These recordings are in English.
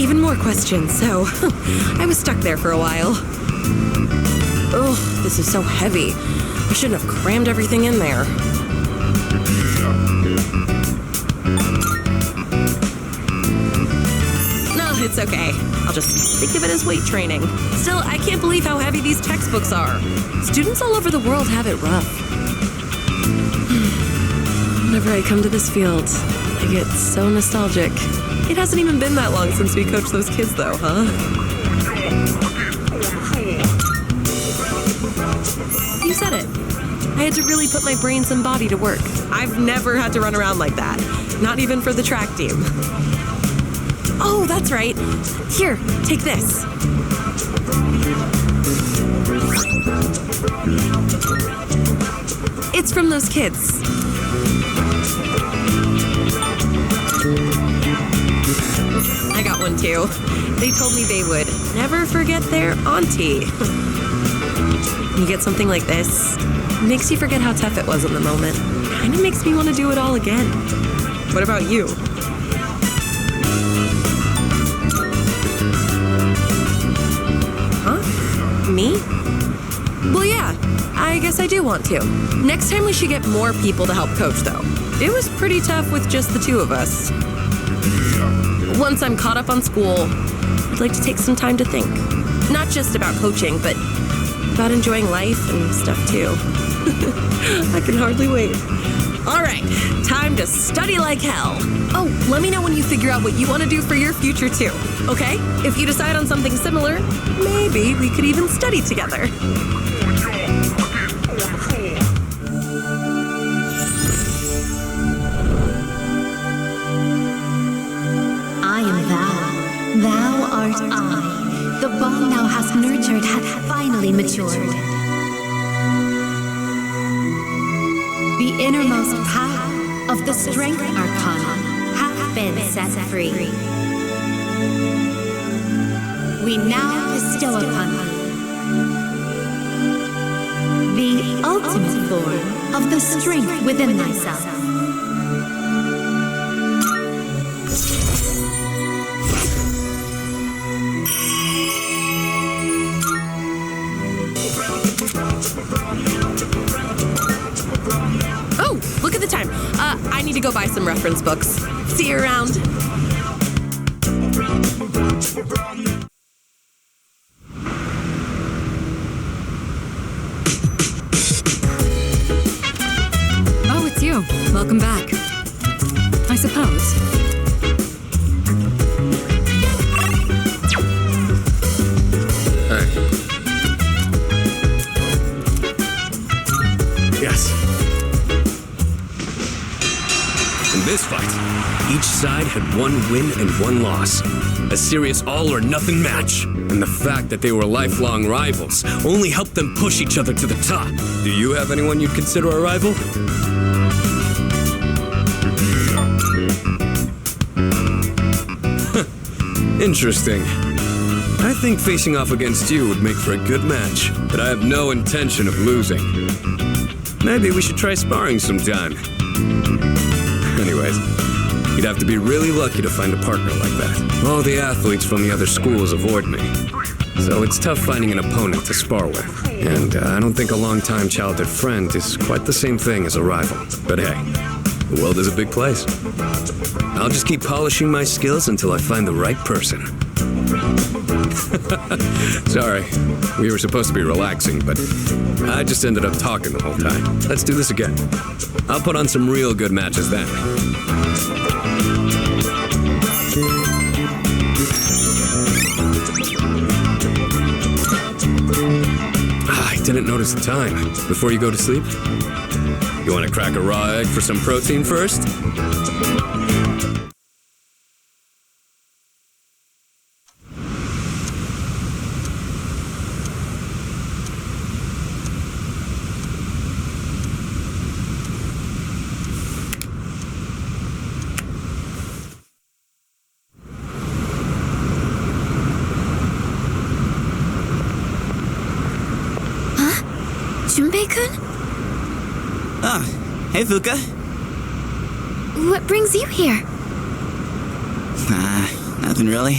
even more questions, so I was stuck there for a while. Ugh, this is so heavy. I shouldn't have crammed everything in there. No, it's okay. I'll just think of it as weight training. Still, I can't believe how heavy these textbooks are. Students all over the world have it rough. Whenever I come to this field, I get so nostalgic. It hasn't even been that long since we coached those kids, though, huh? You said it. I had to really put my brains and body to work. I've never had to run around like that. Not even for the track team. Oh, that's right. Here, take this. It's from those kids. I got one too. They told me they would never forget their auntie. You get something like this, it makes you forget how tough it was in the moment. Kinda makes me want to do it all again. What about you? Huh? Me? Well, yeah, I guess I do want to. Next time we should get more people to help coach, though. It was pretty tough with just the two of us. Once I'm caught up on school, I'd like to take some time to think. Not just about coaching, but about enjoying life and stuff too. I can hardly wait. All right, time to study like hell. Oh, let me know when you figure out what you want to do for your future too, okay? If you decide on something similar, maybe we could even study together. I am thou. Thou art I. The bond thou hast nurtured hath finally matured. The innermost power of the strength arcana hath been set free. We now bestow upon thee the ultimate form of the strength within thyself. Oh, look at the time. I need to go buy some reference books. See you around. Oh, it's you. Welcome back. I suppose. Hey. Yes. In this fight, each side had one win and one loss. A serious all-or-nothing match. And the fact that they were lifelong rivals only helped them push each other to the top. Do you have anyone you'd consider a rival? Interesting. I think facing off against you would make for a good match, but I have no intention of losing. Maybe we should try sparring sometime. Anyways, you'd have to be really lucky to find a partner like that. All the athletes from the other schools avoid me, so it's tough finding an opponent to spar with. And I don't think a long-time childhood friend is quite the same thing as a rival. But hey, the world is a big place. I'll just keep polishing my skills until I find the right person. Sorry, we were supposed to be relaxing, but I just ended up talking the whole time. Let's do this again. I'll put on some real good matches then. I didn't notice the time. Before you go to sleep? You want to crack a raw egg for some protein first? Junpei-kun? Oh, hey Fuka. What brings you here? Nothing really.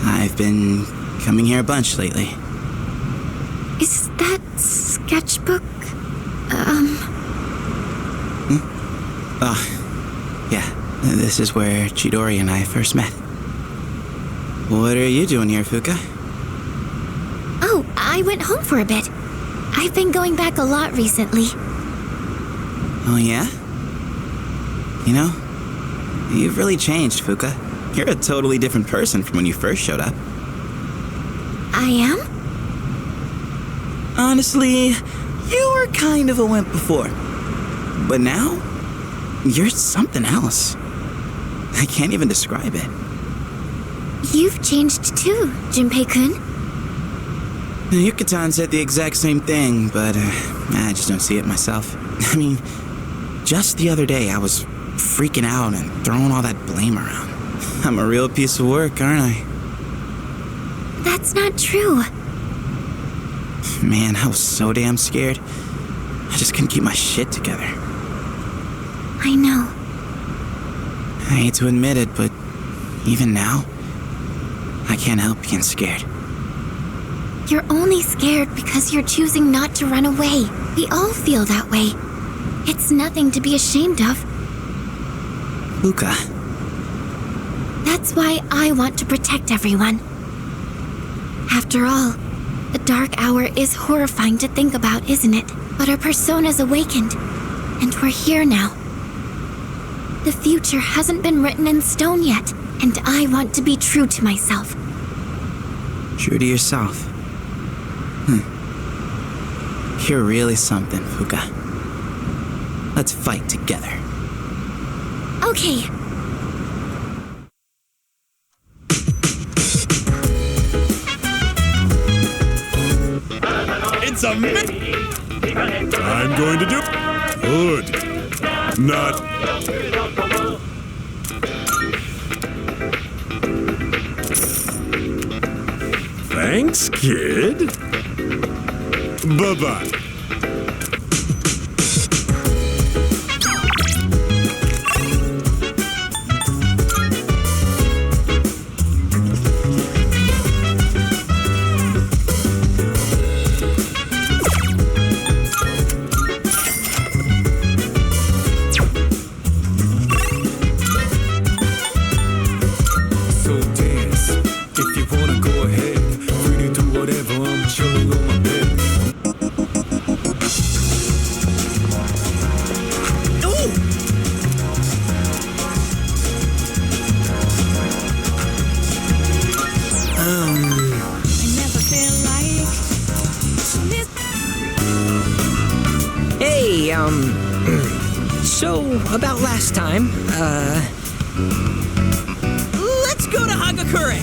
I've been coming here a bunch lately. Is that sketchbook? Oh, yeah. This is where Chidori and I first met. What are you doing here, Fuka? Oh, I went home for a bit. I've been going back a lot recently. Oh, yeah? You know, you've really changed, Fuka. You're a totally different person from when you first showed up. I am? Honestly, you were kind of a wimp before. But now, you're something else. I can't even describe it. You've changed too, Junpei-kun. Yuka-tan said the exact same thing, but I just don't see it myself. I mean, just the other day I was freaking out and throwing all that blame around. I'm a real piece of work, aren't I? That's not true. Man, I was so damn scared. I just couldn't keep my shit together. I know. I hate to admit it, but even now, I can't help being scared. You're only scared because you're choosing not to run away. We all feel that way. It's nothing to be ashamed of. Luca, That's why I want to protect everyone. After all, the dark hour is horrifying to think about, isn't it? But our persona's awakened, and we're here now. The future hasn't been written in stone yet, and I want to be true to myself. true to yourself. You're really something, Fuka. Let's fight together. Okay. It's a I'm going to do good. Not. Thanks, kid. Bye-bye. So, about last time, let's go to Hagakure!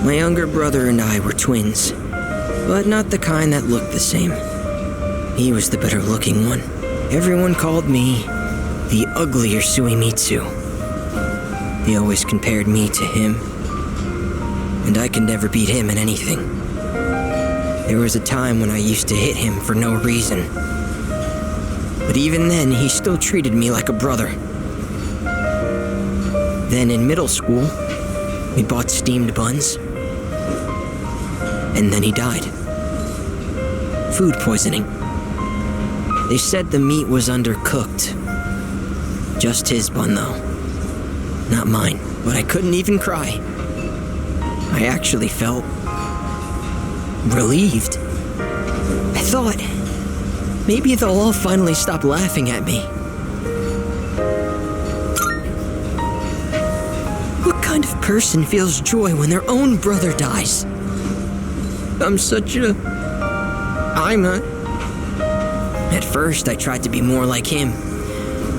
My younger brother and I were twins, but not the kind that looked the same. He was the better looking one. Everyone called me the uglier Suimitsu. They always compared me to him, and I could never beat him in anything. There was a time when I used to hit him for no reason. But even then, he still treated me like a brother. Then in middle school, we bought steamed buns. And then he died. Food poisoning. They said the meat was undercooked. Just his bun, though. Not mine. But I couldn't even cry. I actually felt relieved. I thought, maybe they'll all finally stop laughing at me. What kind of person feels joy when their own brother dies? I'm not. At first, I tried to be more like him.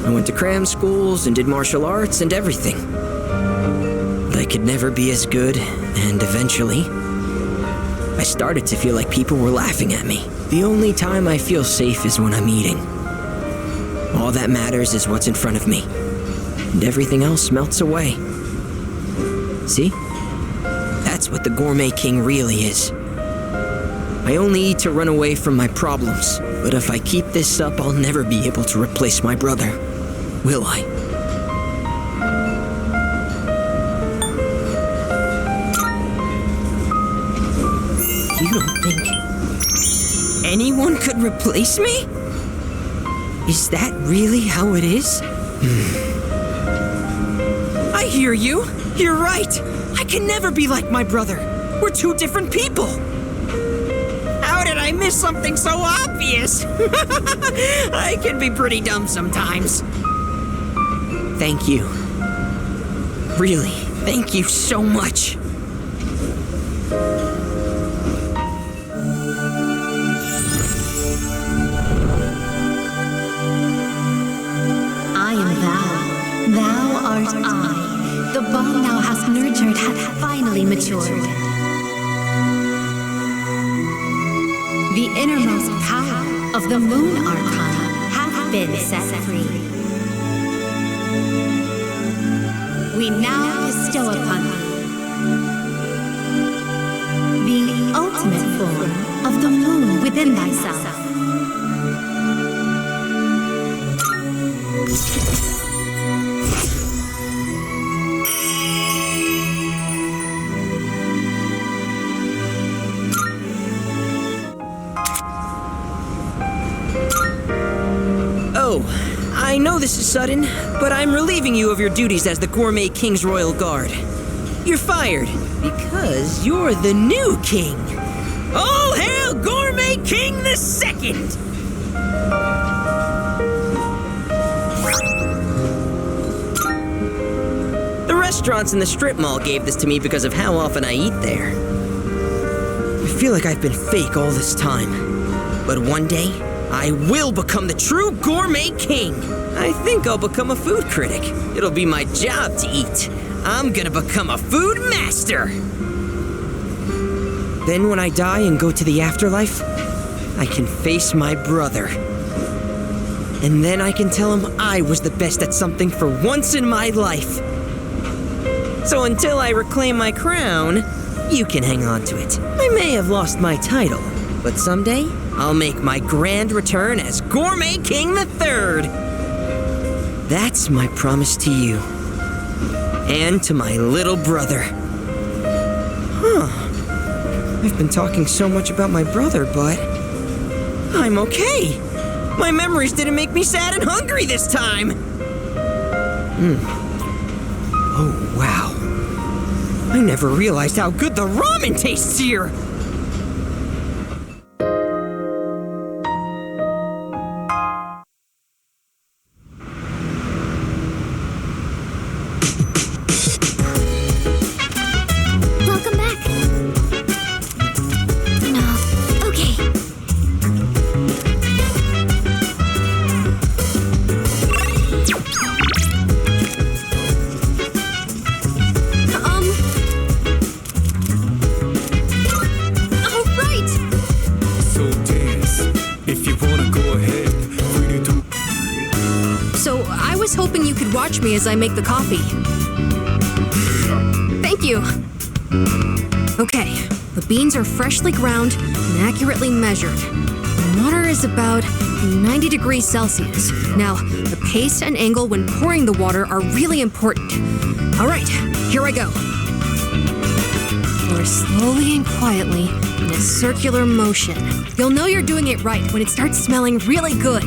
I went to cram schools and did martial arts and everything. But I could never be as good, and eventually, I started to feel like people were laughing at me. The only time I feel safe is when I'm eating. All that matters is what's in front of me, and everything else melts away. See? That's what the Gourmet King really is. I only eat to run away from my problems, but if I keep this up, I'll never be able to replace my brother. will I? You don't think anyone could replace me? Is that really how it is? I hear you. You're right. I can never be like my brother. We're two different people. How did I miss something so obvious? I can be pretty dumb sometimes. Thank you. Really, thank you so much. I am thou. Thou art I. The bond thou hast nurtured hath finally matured. The innermost power of the moon arcana hath been set free. We now bestow upon thee the ultimate form of the moon within thyself. Oh, I know this is sudden, but I'm relieving you of your duties as the Gourmet King's Royal Guard. You're fired because you're the new king. All hail Gourmet King II! The restaurants in the strip mall gave this to me because of how often I eat there. I feel like I've been fake all this time, but one day, I will become the true Gourmet King. I think I'll become a food critic. It'll be my job to eat. I'm gonna become a food master. Then when I die and go to the afterlife, I can face my brother. And then I can tell him I was the best at something for once in my life. So until I reclaim my crown, you can hang on to it. I may have lost my title, but someday, I'll make my grand return as Gourmet King III. That's my promise to you. And to my little brother. I've been talking so much about my brother, but I'm okay. My memories didn't make me sad and hungry this time. Oh, wow. I never realized how good the ramen tastes here. Welcome back. No. Okay. All right. So dance. If you wanna go ahead, free to do. So I was hoping you could watch me as I make the coffee. Thank you. Okay, the beans are freshly ground and accurately measured. The water is about 90 degrees Celsius. Now, the pace and angle when pouring the water are really important. All right, here I go. Pour slowly and quietly in a circular motion. You'll know you're doing it right when it starts smelling really good.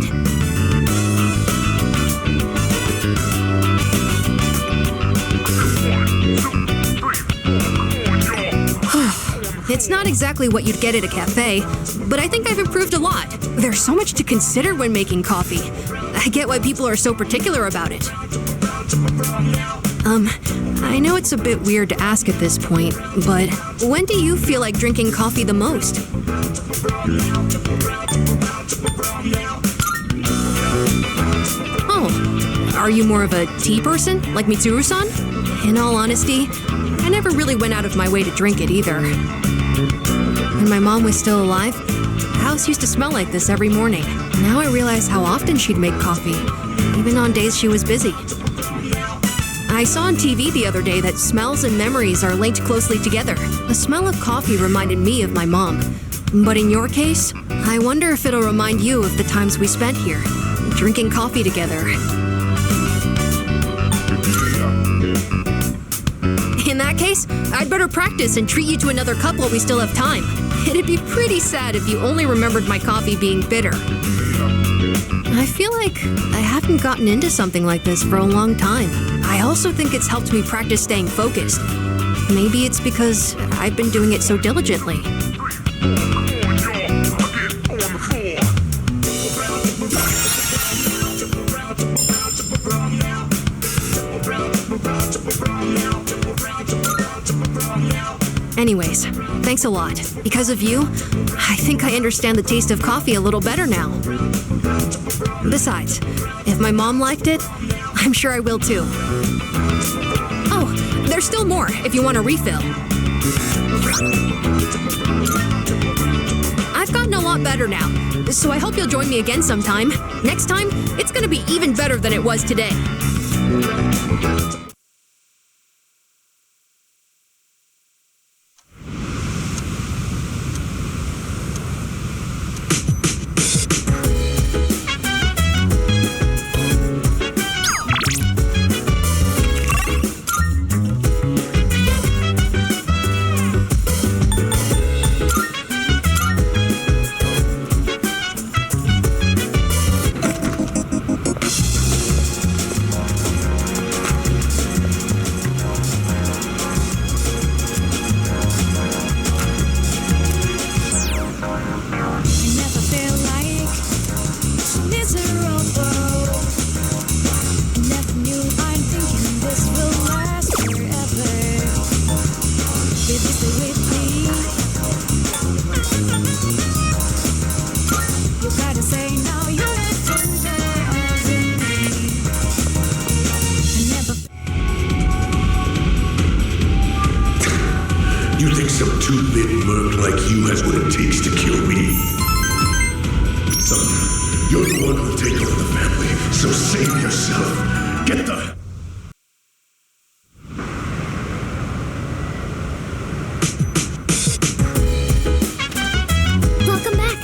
It's not exactly what you'd get at a cafe, but I think I've improved a lot. There's so much to consider when making coffee. I get why people are so particular about it. I know it's a bit weird to ask at this point, but when do you feel like drinking coffee the most? Oh, are you more of a tea person, like Mitsuru-san? In all honesty, I never really went out of my way to drink it either. When my mom was still alive, the house used to smell like this every morning. Now I realize how often she'd make coffee, even on days she was busy. I saw on TV the other day that smells and memories are linked closely together. The smell of coffee reminded me of my mom. But in your case, I wonder if it'll remind you of the times we spent here, drinking coffee together. that case, I'd better practice and treat you to another cup while we still have time. It'd be pretty sad if you only remembered my coffee being bitter. I feel like I haven't gotten into something like this for a long time. I also think it's helped me practice staying focused. Maybe it's because I've been doing it so diligently. Anyways, thanks a lot. Because of you, I think I understand the taste of coffee a little better now. Besides, if my mom liked it, I'm sure I will too. Oh, there's still more if you want a refill. I've gotten a lot better now, so I hope you'll join me again sometime. Next time, it's gonna be even better than it was today. You think some two-bit merc like you has what it takes to kill me? Son, you're the one who'll take over the family, so save yourself. Get the... Welcome back.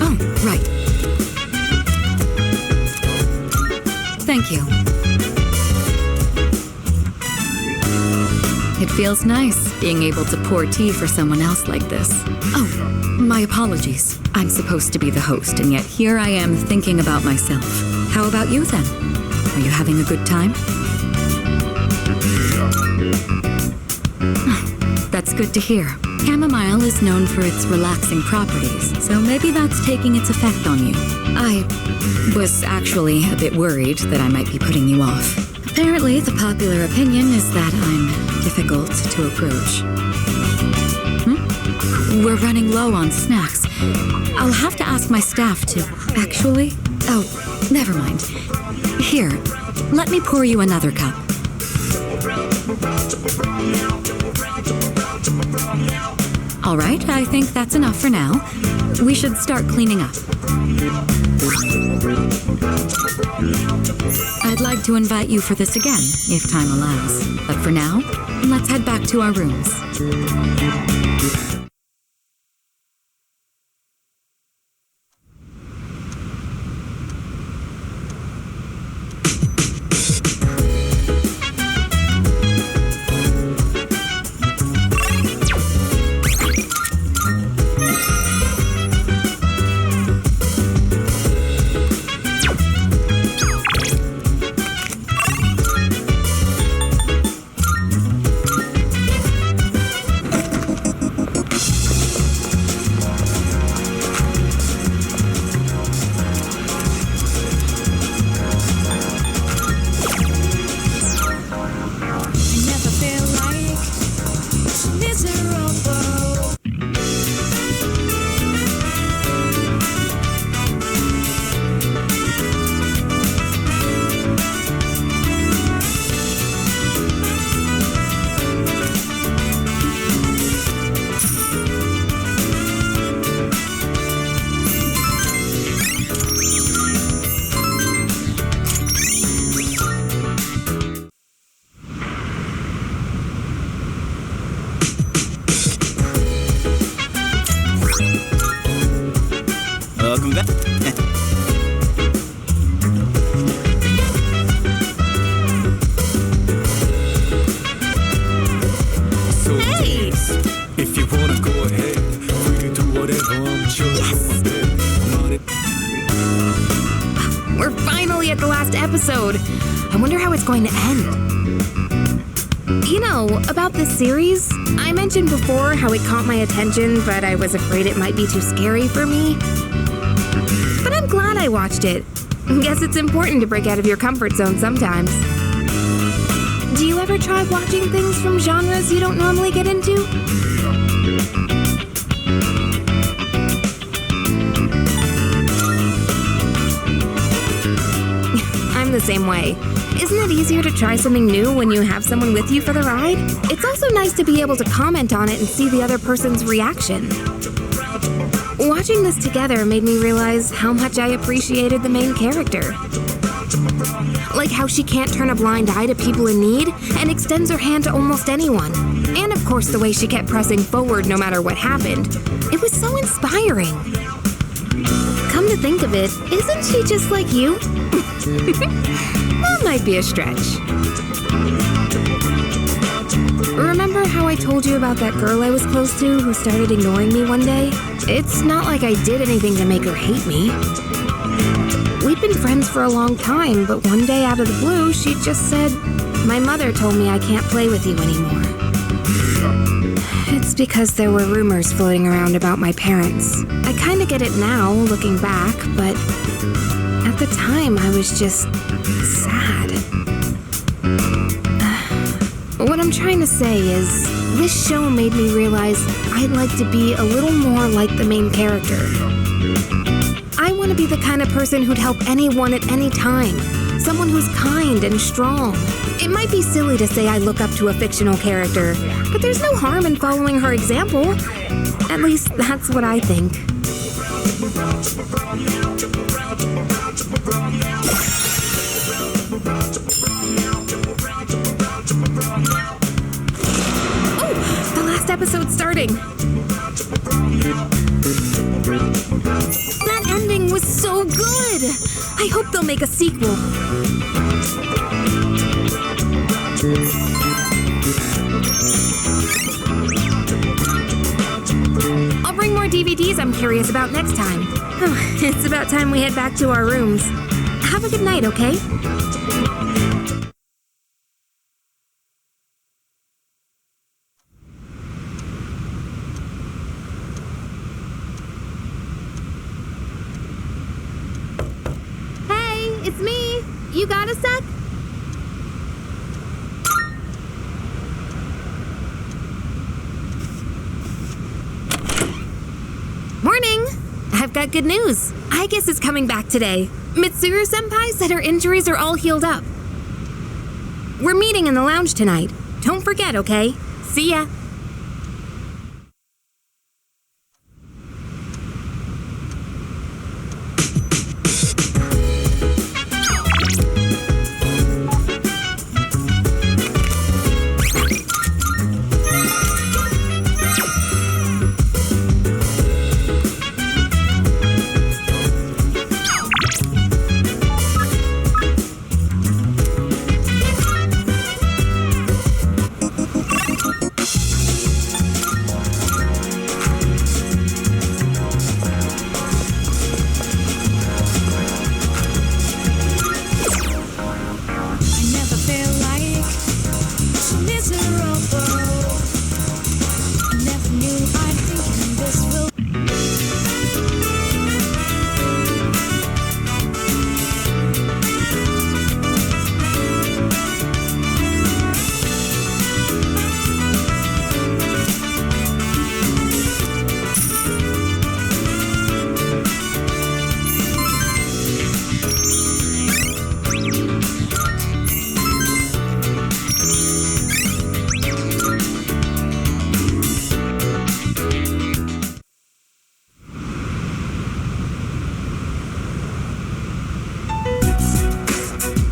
Oh, right. Thank you. It feels nice being able to pour tea for someone else like this. Oh, my apologies. I'm supposed to be the host, and yet here I am thinking about myself. How about you then? Are you having a good time? That's good to hear. Chamomile is known for its relaxing properties, so maybe that's taking its effect on you. I was actually a bit worried that I might be putting you off. Apparently, the popular opinion is that I'm difficult to approach. We're running low on snacks. I'll have to ask my staff to... Actually? Oh, never mind. Here, let me pour you another cup. All right, I think that's enough for now. We should start cleaning up. I'd like to invite you for this again, if time allows. But for now, let's head back to our rooms. episode. I wonder how it's going to end. You know, about this series, I mentioned before how it caught my attention, but I was afraid it might be too scary for me. But I'm glad I watched it. Guess it's important to break out of your comfort zone sometimes. Do you ever try watching things from genres you don't normally get into? I'm the same way. Isn't it easier to try something new when you have someone with you for the ride? It's also nice to be able to comment on it and see the other person's reaction. Watching this together made me realize how much I appreciated the main character. Like how she can't turn a blind eye to people in need and extends her hand to almost anyone. And of course the way she kept pressing forward no matter what happened. It was so inspiring. Come to think of it, isn't she just like you? That might be a stretch. Remember how I told you about that girl I was close to who started ignoring me one day? It's not like I did anything to make her hate me. We'd been friends for a long time, but one day out of the blue, she just said, "My mother told me I can't play with you anymore." It's because there were rumors floating around about my parents. I kinda get it now, looking back, but at the time I was just sad. What I'm trying to say is, this show made me realize I'd like to be a little more like the main character. I want to be the kind of person who'd help anyone at any time. Someone who's kind and strong. It might be silly to say I look up to a fictional character, but there's no harm in following her example. At least that's what I think. Oh, the last episode's starting. That ending was so good! I hope they'll make a sequel. I'll bring more DVDs I'm curious about next time. It's about time we head back to our rooms. Have a good night, okay? It's me. You got a sec? Morning. I've got good news. Aigis is coming back today. Mitsuru-senpai said her injuries are all healed up. We're meeting in the lounge tonight. Don't forget, okay? See ya.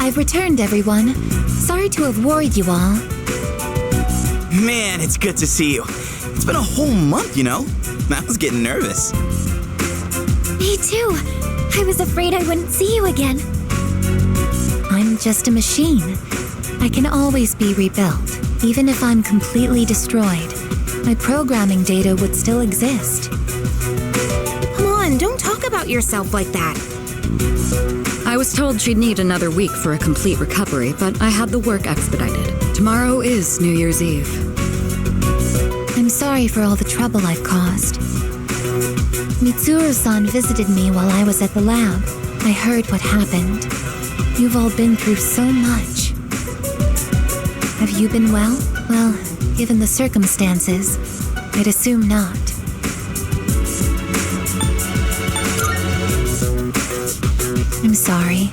I've returned, everyone. Sorry to have worried you all. Man, it's good to see you. It's been a whole month, you know? I was getting nervous. Me too. I was afraid I wouldn't see you again. I'm just a machine. I can always be rebuilt, even if I'm completely destroyed. My programming data would still exist. Come on, don't talk about yourself like that. I was told she'd need another week for a complete recovery, but I had the work expedited. Tomorrow is New Year's Eve. I'm sorry for all the trouble I've caused. Mitsuru-san visited me while I was at the lab. I heard what happened. You've all been through so much. Have you been well? Well, given the circumstances, I'd assume not. I'm sorry.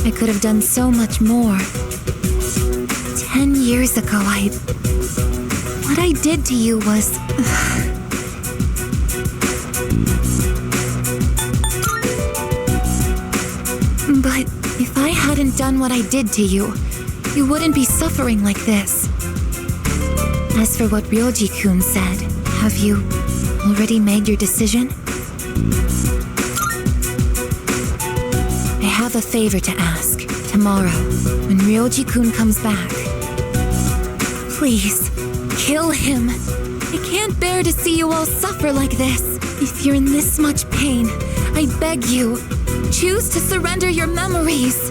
I could have done so much more. 10 years ago, what I did to you was... But if I hadn't done what I did to you, you wouldn't be suffering like this. As for what Ryoji-kun said, have you already made your decision? I have a favor to ask. Tomorrow, when Ryoji-kun comes back, please, kill him. I can't bear to see you all suffer like this. If you're in this much pain, I beg you, choose to surrender your memories.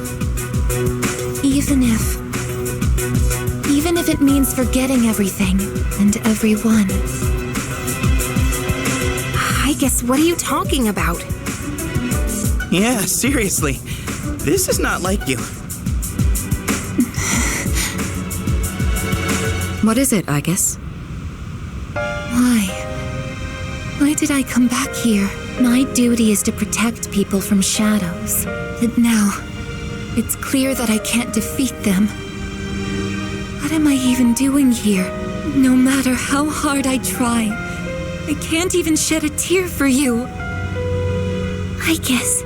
Even if it means forgetting everything and everyone. I guess, what are you talking about? Yeah, seriously. This is not like you. What is it, Aigis? Why did I come back here? My duty is to protect people from shadows. But now, it's clear that I can't defeat them. What am I even doing here? No matter how hard I try, I can't even shed a tear for you. Aigis.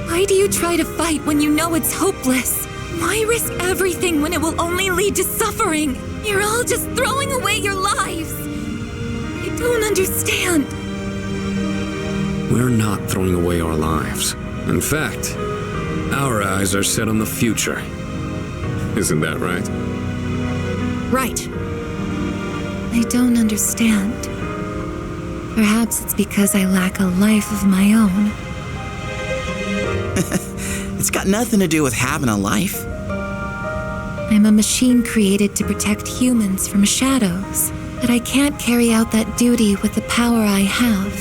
Why do you try to fight when you know it's hopeless? Why risk everything when it will only lead to suffering? You're all just throwing away your lives. I don't understand. We're not throwing away our lives. In fact, our eyes are set on the future. Isn't that right? Right. I don't understand. Perhaps it's because I lack a life of my own. It's got nothing to do with having a life. I'm a machine created to protect humans from shadows, but I can't carry out that duty with the power I have.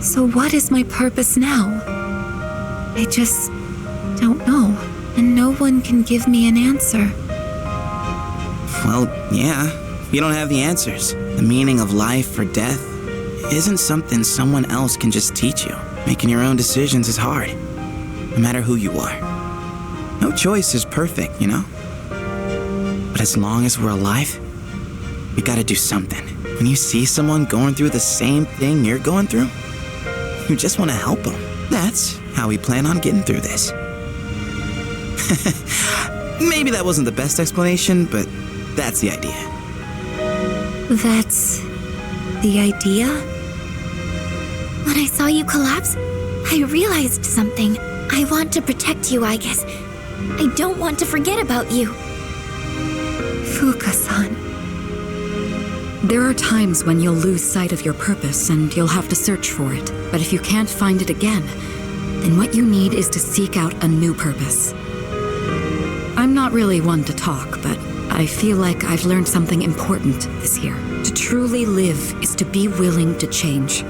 So what is my purpose now? I just don't know, and no one can give me an answer. Well, yeah, you don't have the answers. The meaning of life or death isn't something someone else can just teach you. Making your own decisions is hard, no matter who you are. No choice is perfect, you know? But as long as we're alive, we gotta do something. When you see someone going through the same thing you're going through, you just want to help them. That's how we plan on getting through this. Maybe that wasn't the best explanation, but that's the idea. That's the idea? When I saw you collapse, I realized something. I want to protect you, Aigis. I don't want to forget about you. Fuka-san. There are times when you'll lose sight of your purpose and you'll have to search for it. But if you can't find it again, then what you need is to seek out a new purpose. I'm not really one to talk, but I feel like I've learned something important this year. To truly live is to be willing to change.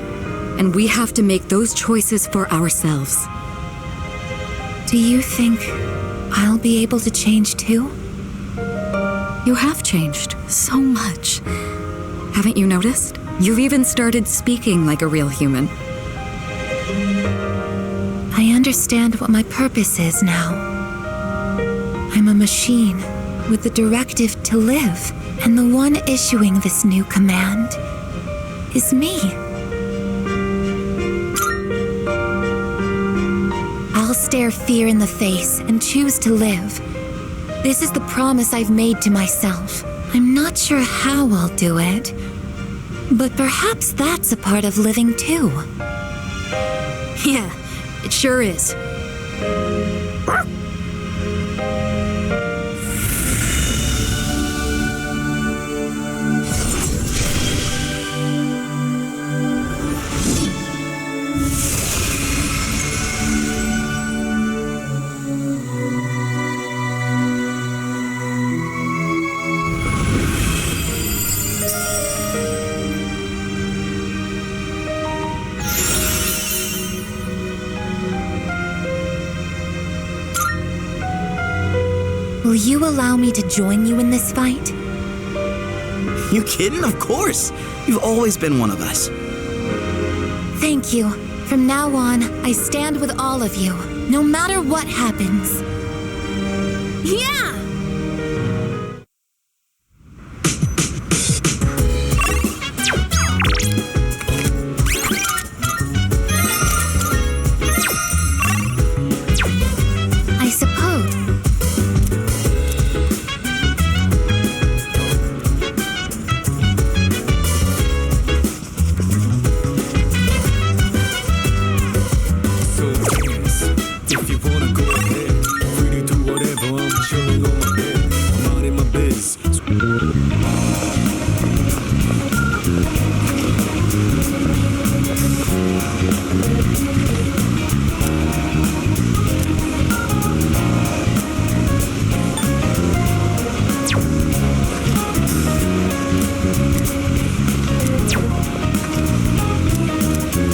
And we have to make those choices for ourselves. Do you think I'll be able to change too? You have changed so much. Haven't you noticed? You've even started speaking like a real human. I understand what my purpose is now. I'm a machine with the directive to live, and the one issuing this new command is me. I'll stare fear in the face and choose to live. This is the promise I've made to myself. I'm not sure how I'll do it, but perhaps that's a part of living too. Yeah, it sure is. Will you allow me to join you in this fight? You kidding? Of course. You've always been one of us. Thank you. From now on, I stand with all of you, no matter what happens. Yeah! I suppose. So dance. If you wanna go ahead, free to do whatever. I'm chilling on my bed, minding my biz.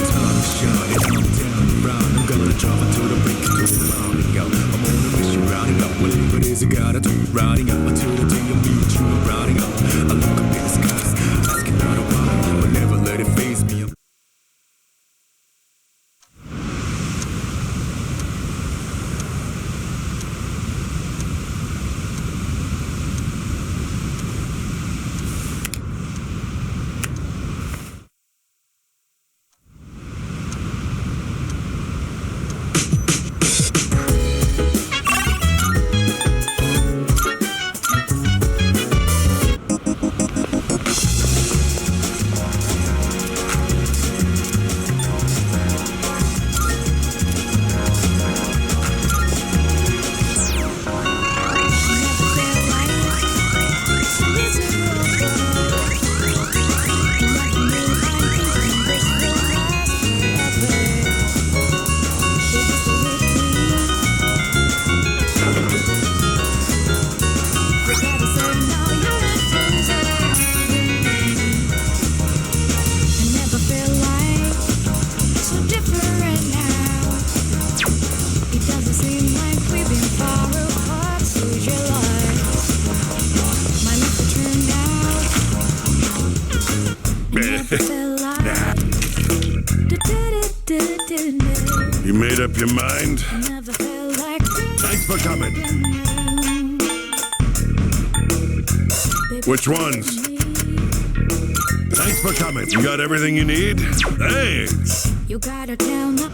Time is shining, I'm down and round. I'm gonna drop it to the break, to the rounding out. I'm on a mission, rounding up. Whatever it is, I gotta do rounding up until the day I meet you. I'm rounding up. I look up in the skies, asking out of why, but never let it faze me. You made up your mind? Thanks for coming. Which ones? Thanks for coming. You got everything you need? Thanks. You gotta tell me.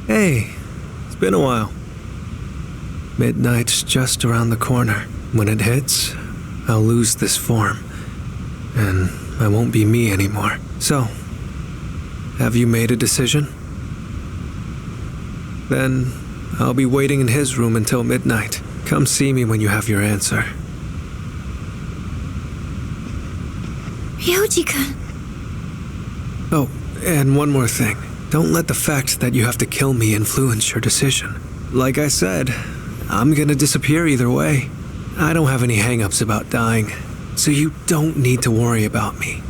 Hey, it's been a while. Midnight's just around the corner. When it hits, I'll lose this form, and I won't be me anymore. So, have you made a decision? Then I'll be waiting in his room until midnight. Come see me when you have your answer. Ryoji-kun. Oh, and one more thing. Don't let the fact that you have to kill me influence your decision. Like I said, I'm gonna disappear either way. I don't have any hang-ups about dying, so you don't need to worry about me.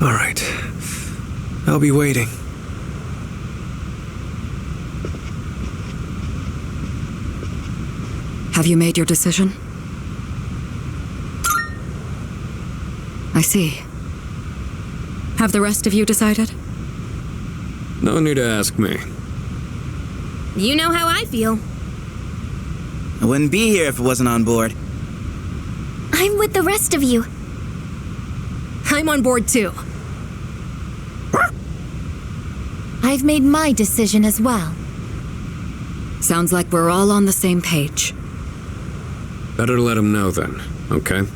All right. I'll be waiting. Have you made your decision? I see. Have the rest of you decided? No need to ask me. You know how I feel. I wouldn't be here if it wasn't on board. I'm with the rest of you. I'm on board too. I've made my decision as well. Sounds like we're all on the same page. Better let him know then, okay?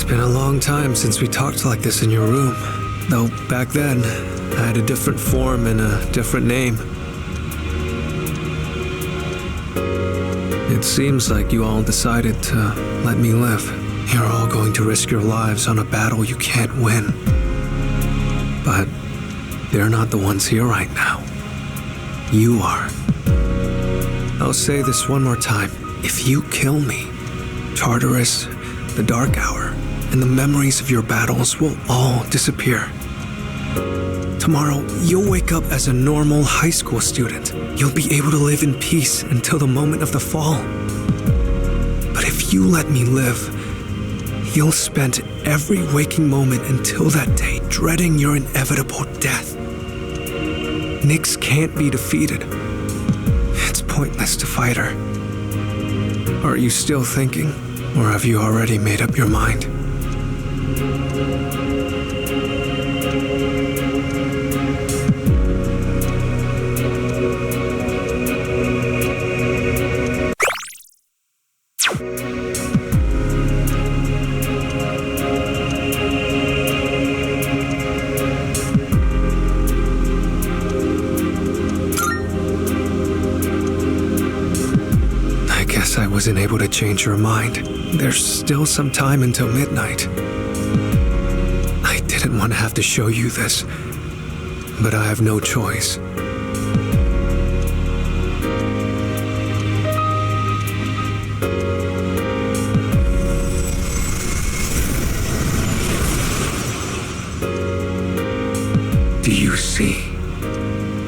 It's been a long time since we talked like this in your room. Though back then, I had a different form and a different name. It seems like you all decided to let me live. You're all going to risk your lives on a battle you can't win. But they're not the ones here right now. You are. I'll say this one more time. If you kill me, Tartarus, the Dark Hour, and the memories of your battles will all disappear. Tomorrow, you'll wake up as a normal high school student. You'll be able to live in peace until the moment of the fall. But if you let me live, you'll spend every waking moment until that day dreading your inevitable death. Nyx can't be defeated. It's pointless to fight her. Are you still thinking, or have you already made up your mind? I wasn't able to change your mind. There's still some time until midnight. I didn't want to have to show you this, but I have no choice. Do you see?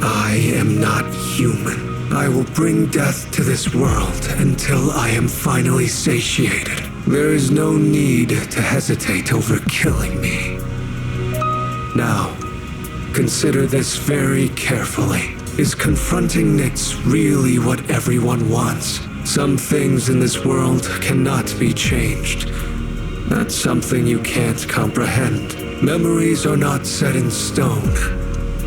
I am not human. I will bring death to this world until I am finally satiated. There is no need to hesitate over killing me. Now, consider this very carefully. Is confronting Nyx really what everyone wants? Some things in this world cannot be changed. That's something you can't comprehend. Memories are not set in stone.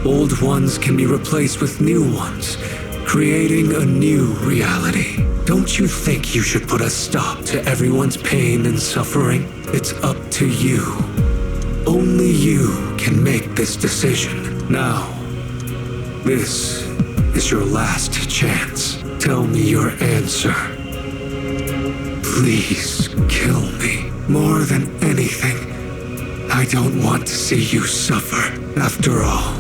Old ones can be replaced with new ones, creating a new reality. Don't you think you should put a stop to everyone's pain and suffering? It's up to you. Only you can make this decision. Now, this is your last chance. Tell me your answer. Please kill me. More than anything, I don't want to see you suffer. After all,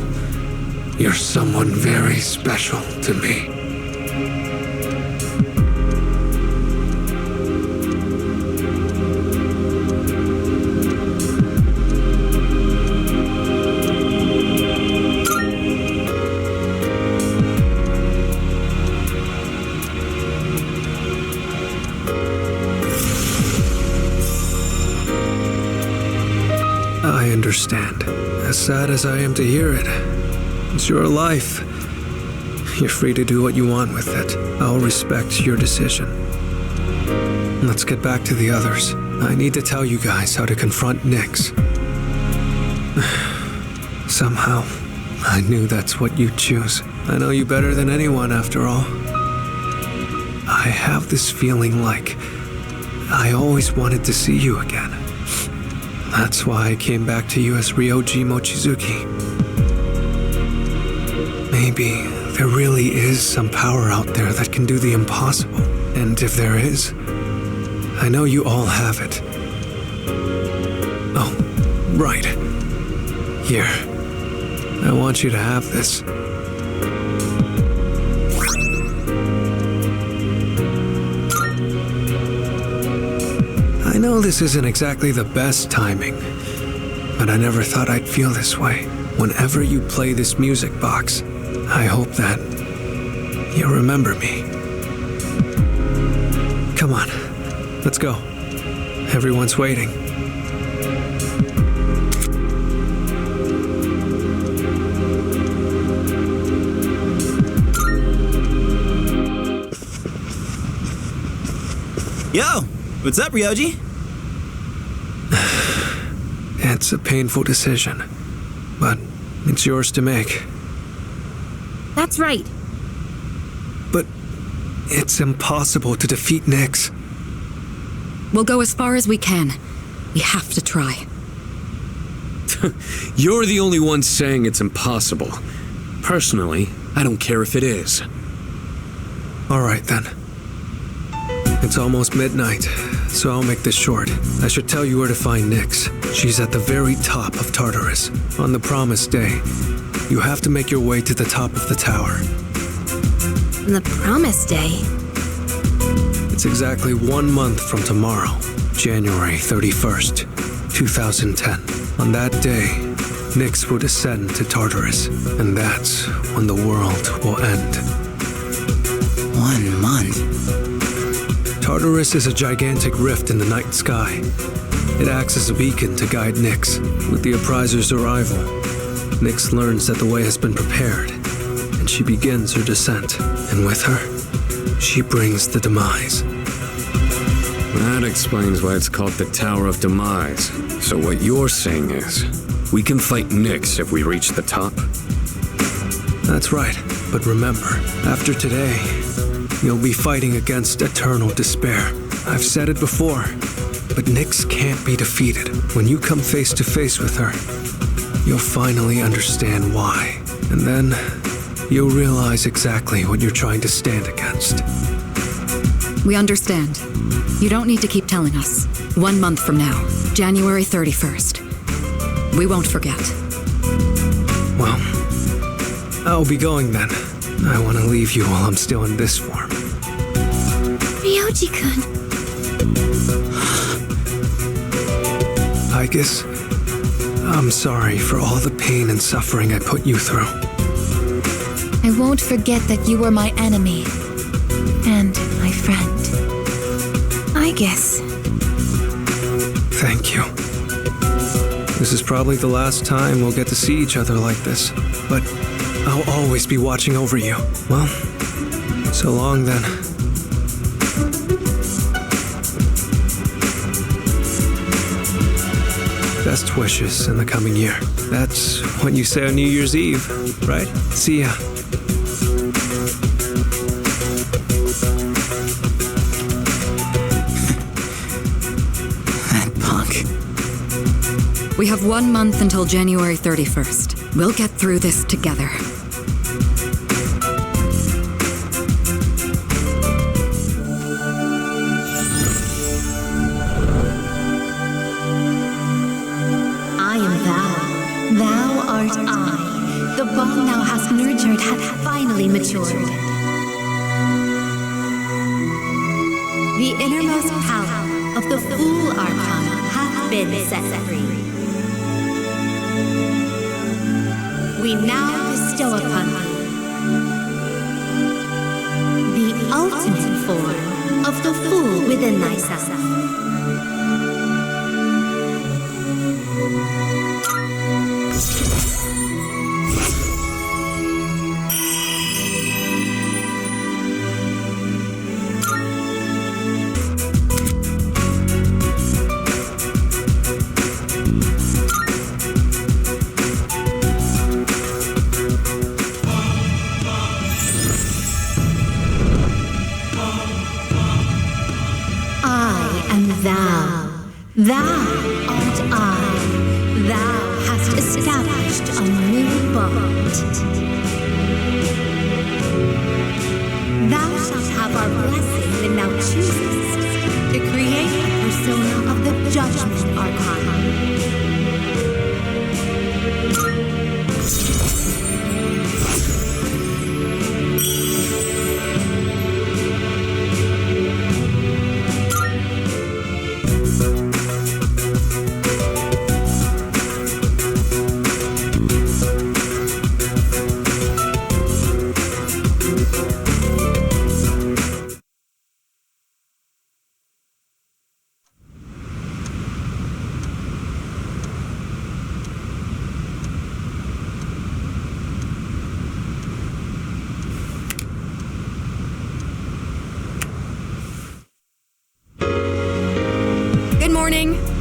you're someone very special to me. I understand. As sad as I am to hear it, it's your life. You're free to do what you want with it. I'll respect your decision. Let's get back to the others. I need to tell you guys how to confront Nyx. Somehow, I knew that's what you'd choose. I know you better than anyone, after all. I have this feeling like I always wanted to see you again. That's why I came back to you as Ryoji Mochizuki. Maybe there really is some power out there that can do the impossible. And if there is, I know you all have it. Oh, right. Here. I want you to have this. I know this isn't exactly the best timing, but I never thought I'd feel this way. Whenever you play this music box, I hope that you remember me. Come on, let's go. Everyone's waiting. Yo, what's up, Ryoji? It's a painful decision, but it's yours to make. That's right. But it's impossible to defeat Nyx. We'll go as far as we can. We have to try. You're the only one saying it's impossible. Personally, I don't care if it is. All right, then. It's almost midnight, so I'll make this short. I should tell you where to find Nyx. She's at the very top of Tartarus. On the promised day, you have to make your way to the top of the tower. The promised day. It's exactly 1 month from tomorrow, January 31st, 2010. On that day, Nyx will descend to Tartarus, and that's when the world will end. 1 month? Tartarus is a gigantic rift in the night sky. It acts as a beacon to guide Nyx. With the appriser's arrival, Nyx learns that the way has been prepared, and she begins her descent. And with her, she brings the demise. That explains why it's called the Tower of Demise. So what you're saying is, we can fight Nyx if we reach the top? That's right, but remember, after today, you'll be fighting against eternal despair. I've said it before, but Nyx can't be defeated. When you come face to face with her, you'll finally understand why. And then, you'll realize exactly what you're trying to stand against. We understand. You don't need to keep telling us. 1 month from now, January 31st. We won't forget. Well, I'll be going then. I want to leave you while I'm still in this form. Ryoji-kun. Aigis, I'm sorry for all the pain and suffering I put you through. I won't forget that you were my enemy. And my friend. Aigis. Thank you. This is probably the last time we'll get to see each other like this, but I'll always be watching over you. Well, so long then. Best wishes in the coming year. That's what you say on New Year's Eve, right? See ya. That punk. We have 1 month until January 31st. We'll get through this together. I am thou. Thou art I. The bond thou hast nurtured hath finally matured. The innermost power of the Fool Archon hath been set free. We now bestow upon thee the ultimate form of the Fool within thyself. Thou art I. Thou hast established a new bond. Thou shalt have our blessing when thou choosest to create a persona of the Judgment Arcana.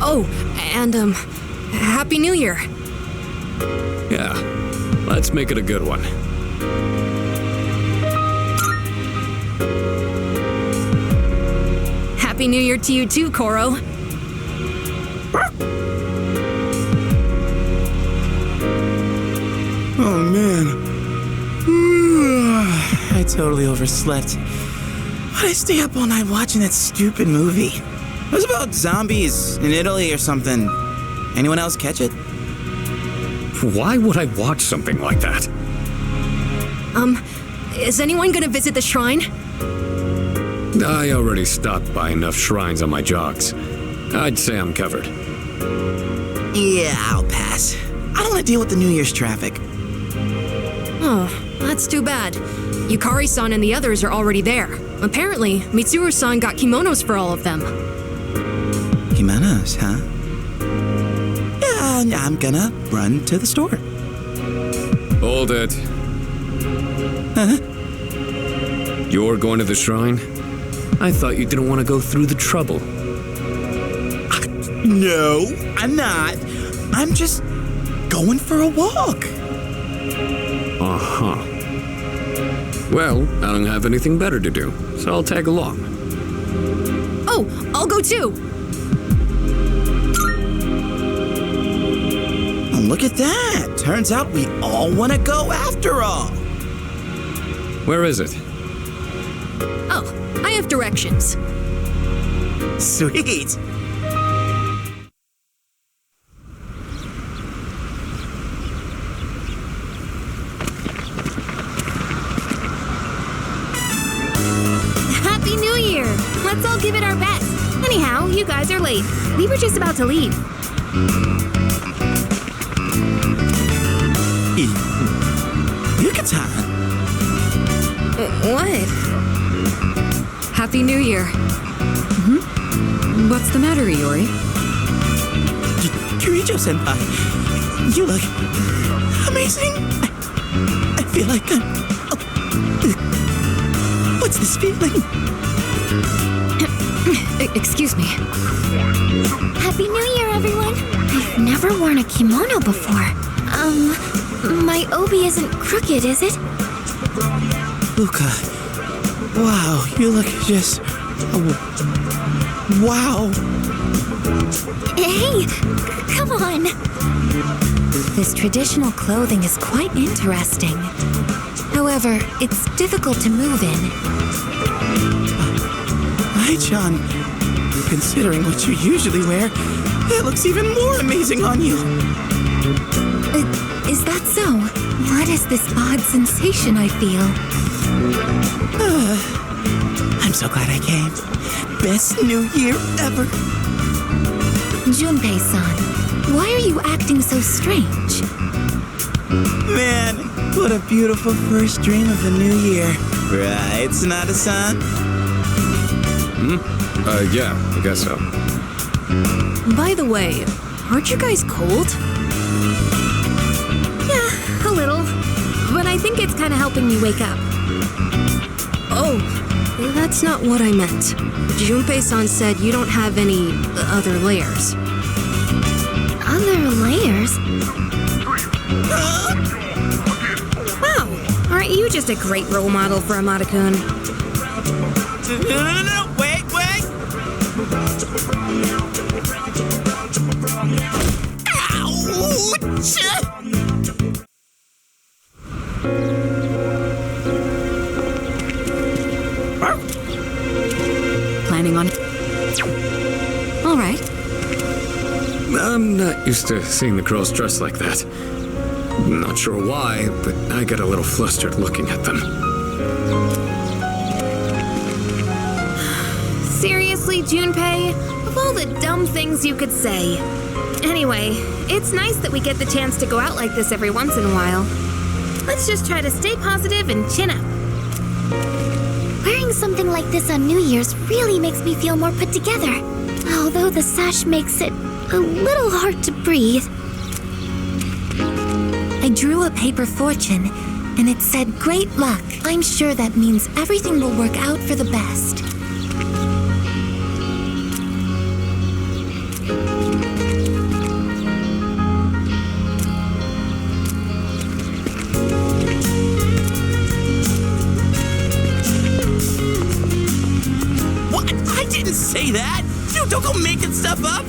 Oh, and, Happy New Year. Yeah, let's make it a good one. Happy New Year to you too, Koro. Oh, man. I totally overslept. Why'd I stay up all night watching that stupid movie? It was about zombies in Italy or something. Anyone else catch it? Why would I watch something like that? Is anyone gonna visit the shrine? I already stopped by enough shrines on my jogs. I'd say I'm covered. Yeah, I'll pass. I don't want to deal with the New Year's traffic. Oh, that's too bad. Yukari-san and the others are already there. Apparently, Mitsuru-san got kimonos for all of them. Kimonos, huh? Yeah, I'm gonna run to the store. Hold it. Huh? You're going to the shrine? I thought you didn't want to go through the trouble. No, I'm not. I'm just going for a walk. Uh-huh. Well, I don't have anything better to do, so I'll tag along. Oh, I'll go too! Oh, look at that. Turns out we all want to go after all. Where is it? Oh, I have directions. Sweet. Happy New Year! Let's all give it our best. Anyhow, you guys are late. We were just about to leave. Yuka-tan. What? Happy New Year. What's the matter, Iori? Kirijo-senpai, you look amazing. I feel like I'm... what's this feeling? Excuse me. Happy New Year, everyone. I've never worn a kimono before. My obi isn't crooked, is it? Luca, wow, you look just... wow. Hey, come on. This traditional clothing is quite interesting. However, it's difficult to move in. Ai-chan, considering what you usually wear, it looks even more amazing on you. Is that so? What is this odd sensation I feel? I'm so glad I came. Best New Year ever. Junpei-san, why are you acting so strange? Man, what a beautiful first dream of the new year. Right, Sonata-san? Yeah, I guess so. By the way, aren't you guys cold? Yeah, a little. But I think it's kind of helping me wake up. Oh, that's not what I meant. Junpei-san said you don't have any other layers. Other layers? Wow, aren't you just a great role model for Amada-kun? No, wait. Ouch! Planning on... All right. I'm not used to seeing the girls dressed like that. Not sure why, but I get a little flustered looking at them. Seriously, Junpei? Of all the dumb things you could say. Anyway, it's nice that we get the chance to go out like this every once in a while. Let's just try to stay positive and chin up. Wearing something like this on New Year's really makes me feel more put together. Although the sash makes it a little hard to breathe. I drew a paper fortune, and it said great luck. I'm sure that means everything will work out for the best. What? I didn't say that! You don't go making stuff up!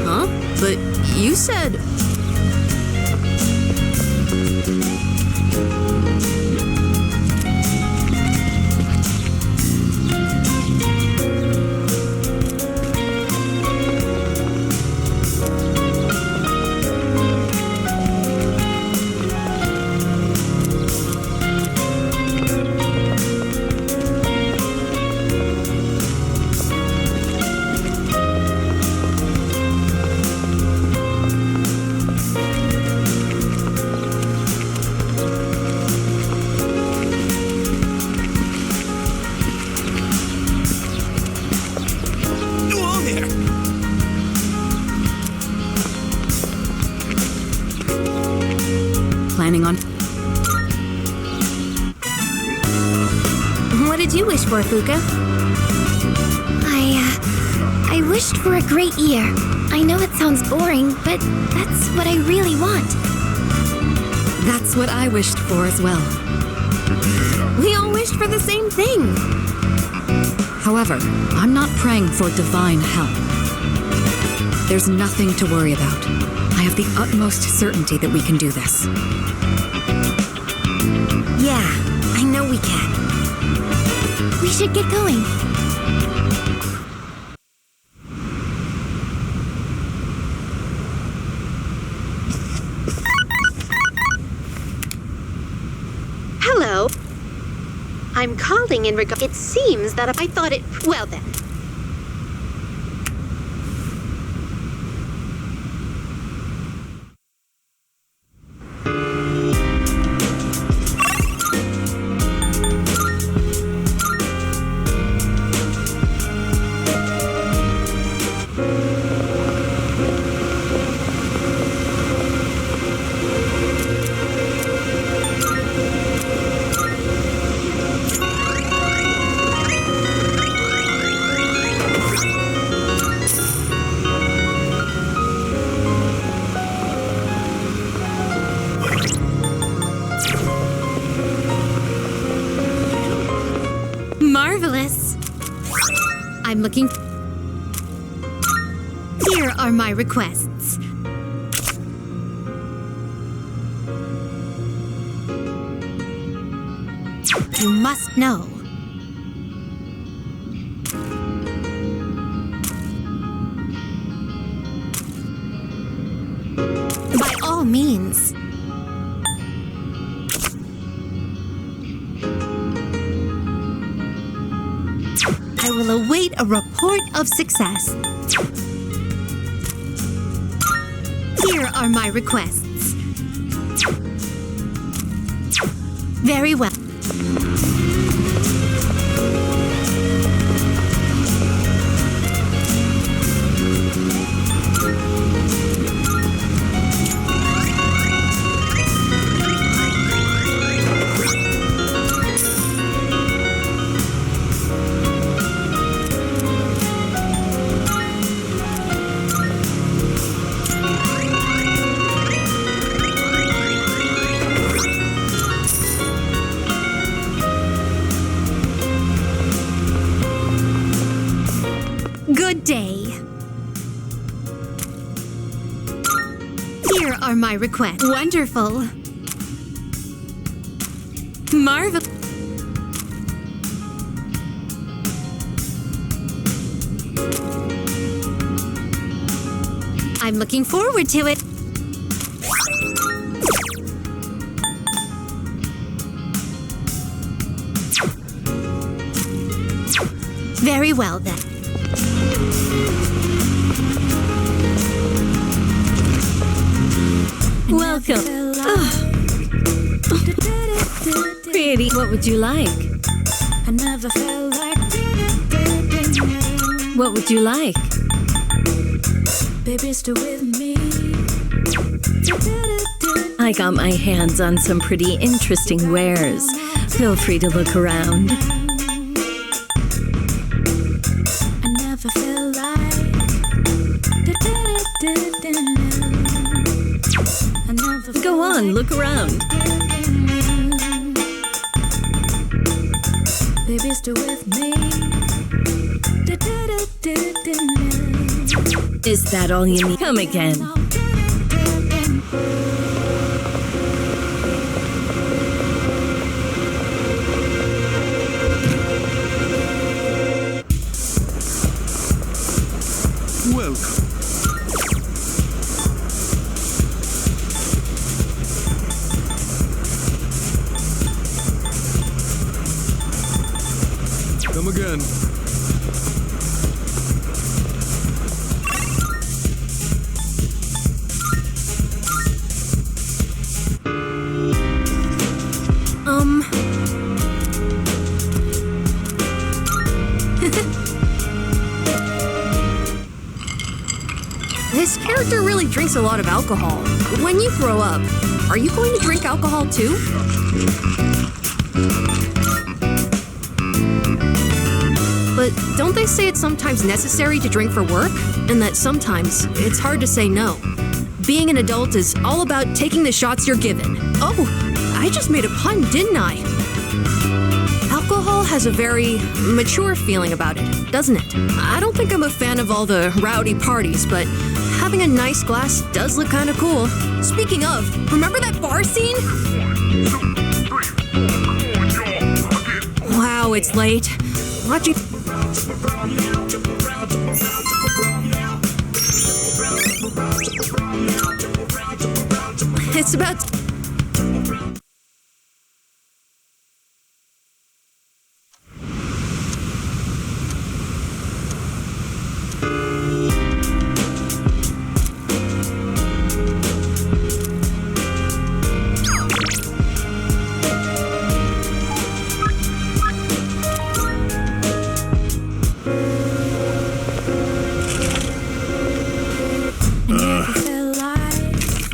Huh? But you said... planning on... What did you wish for, Fuka? I wished for a great year. I know it sounds boring, but that's what I really want. That's what I wished for as well. We all wished for the same thing. However, I'm not praying for divine help. There's nothing to worry about. I have the utmost certainty that we can do this. Yeah, I know we can. We should get going. Hello. I'm calling in regard. It seems that I thought it. Well then. Marvelous. I'm looking. Here are my requests. You must know. By all means. I will await a report of success. Here are my requests. Very well. Good day. Here are my requests. Wonderful. Marvel. I'm looking forward to it. Very well then. Welcome. Pretty. What would you like? What would you like? Baby, stay with me. I got my hands on some pretty interesting wares. Feel free to look around. I never felt like. I never Go on, look around. Baby, stay with me. Is that all you need? Come again. Welcome. Come again. This character really drinks a lot of alcohol. When you grow up, Are you going to drink alcohol too? But don't they say it's sometimes necessary to drink for work? And that sometimes it's hard to say no. Being an adult is all about taking the shots you're given. Oh, I just made a pun, didn't I? Alcohol has a very mature feeling about it, doesn't it? I don't think I'm a fan of all the rowdy parties, but having a nice glass does look kind of cool. Speaking of, remember that bar scene? Wow, it's late. Watching... It's about...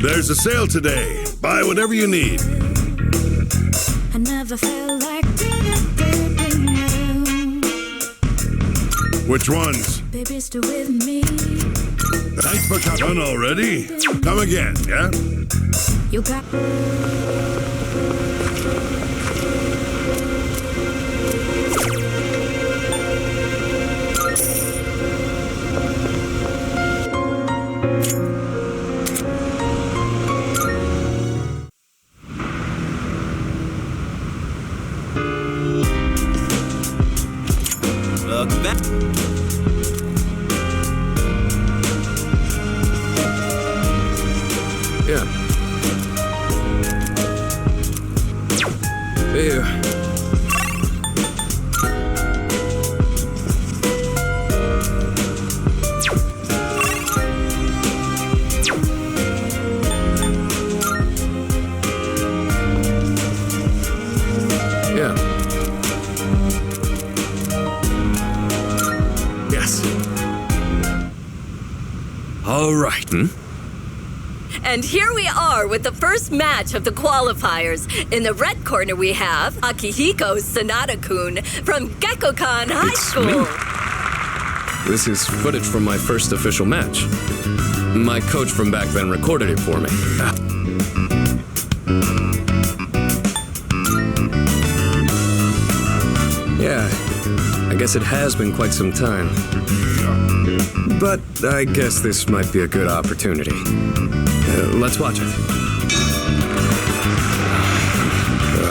There's a sale today. Buy whatever you need. I never felt like baby now. Which ones? Baby, stay with me. Thanks for coming already. Come again, yeah? You got. Welcome back. Yeah. Here. Yeah. Yes. All right. And here we are with the first match of the qualifiers. In the red corner we have Akihiko Sanada-kun from Gekkokan High It's School. me. This is footage from my first official match. My coach from back then recorded it for me. Yeah, I guess it has been quite some time. But I guess this might be a good opportunity. Let's watch it.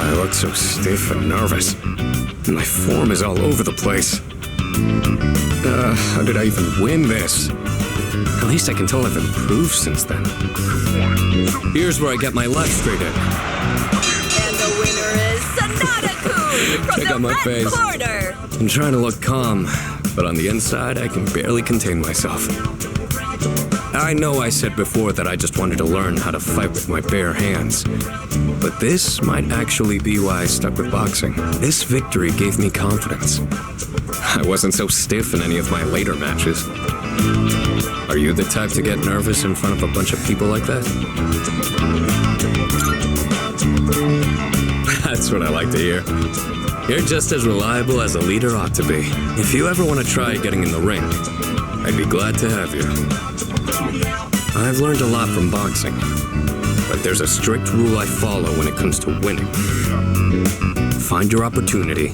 I look so stiff and nervous. My form is all over the place. How did I even win this? At least I can tell I've improved since then. Here's where I get my life straight in. And the winner is Sanada-kun from Check the out my red face. corner. I'm trying to look calm, but on the inside, I can barely contain myself. I know I said before that I just wanted to learn how to fight with my bare hands. But this might actually be why I stuck with boxing. This victory gave me confidence. I wasn't so stiff in any of my later matches. Are you the type to get nervous in front of a bunch of people like that? That's what I like to hear. You're just as reliable as a leader ought to be. If you ever want to try getting in the ring, I'd be glad to have you. I've learned a lot from boxing, but there's a strict rule I follow when it comes to winning. Find your opportunity,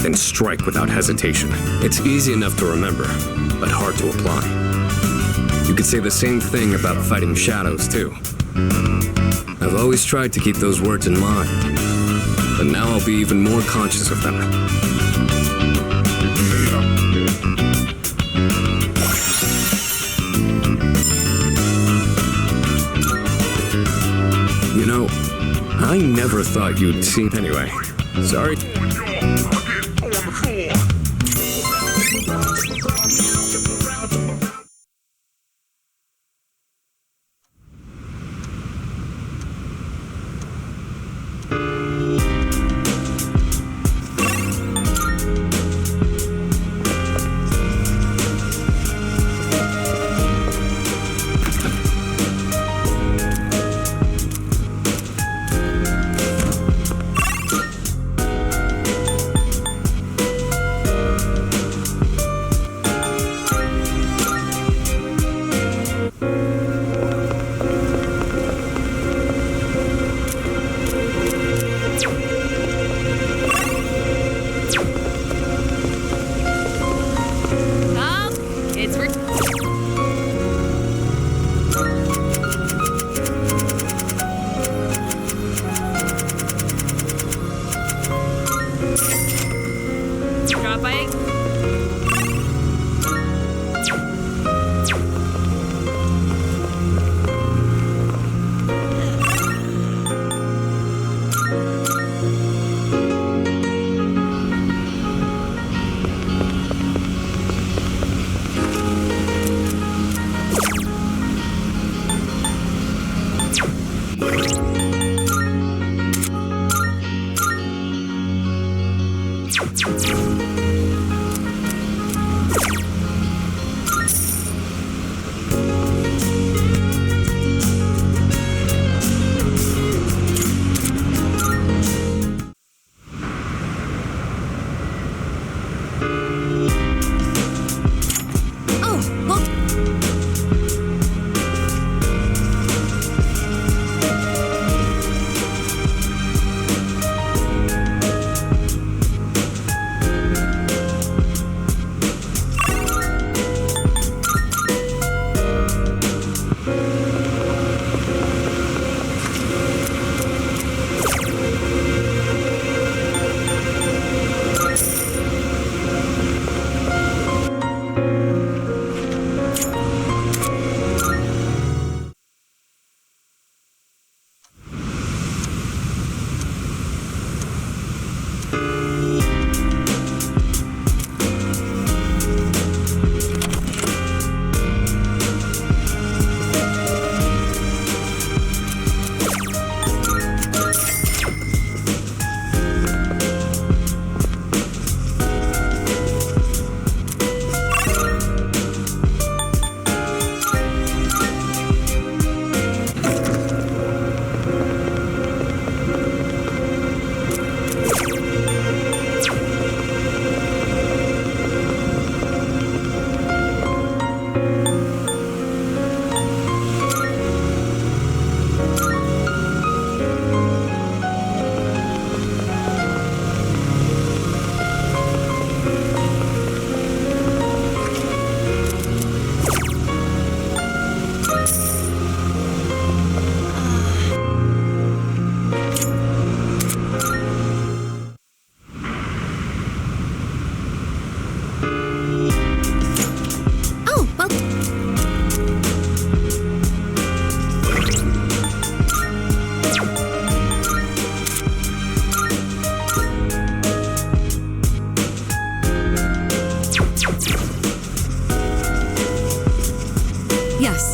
then strike without hesitation. It's easy enough to remember, but hard to apply. You could say the same thing about fighting shadows, too. I've always tried to keep those words in mind, but now I'll be even more conscious of them. You know, I never thought you'd see... Anyway, sorry. Yes.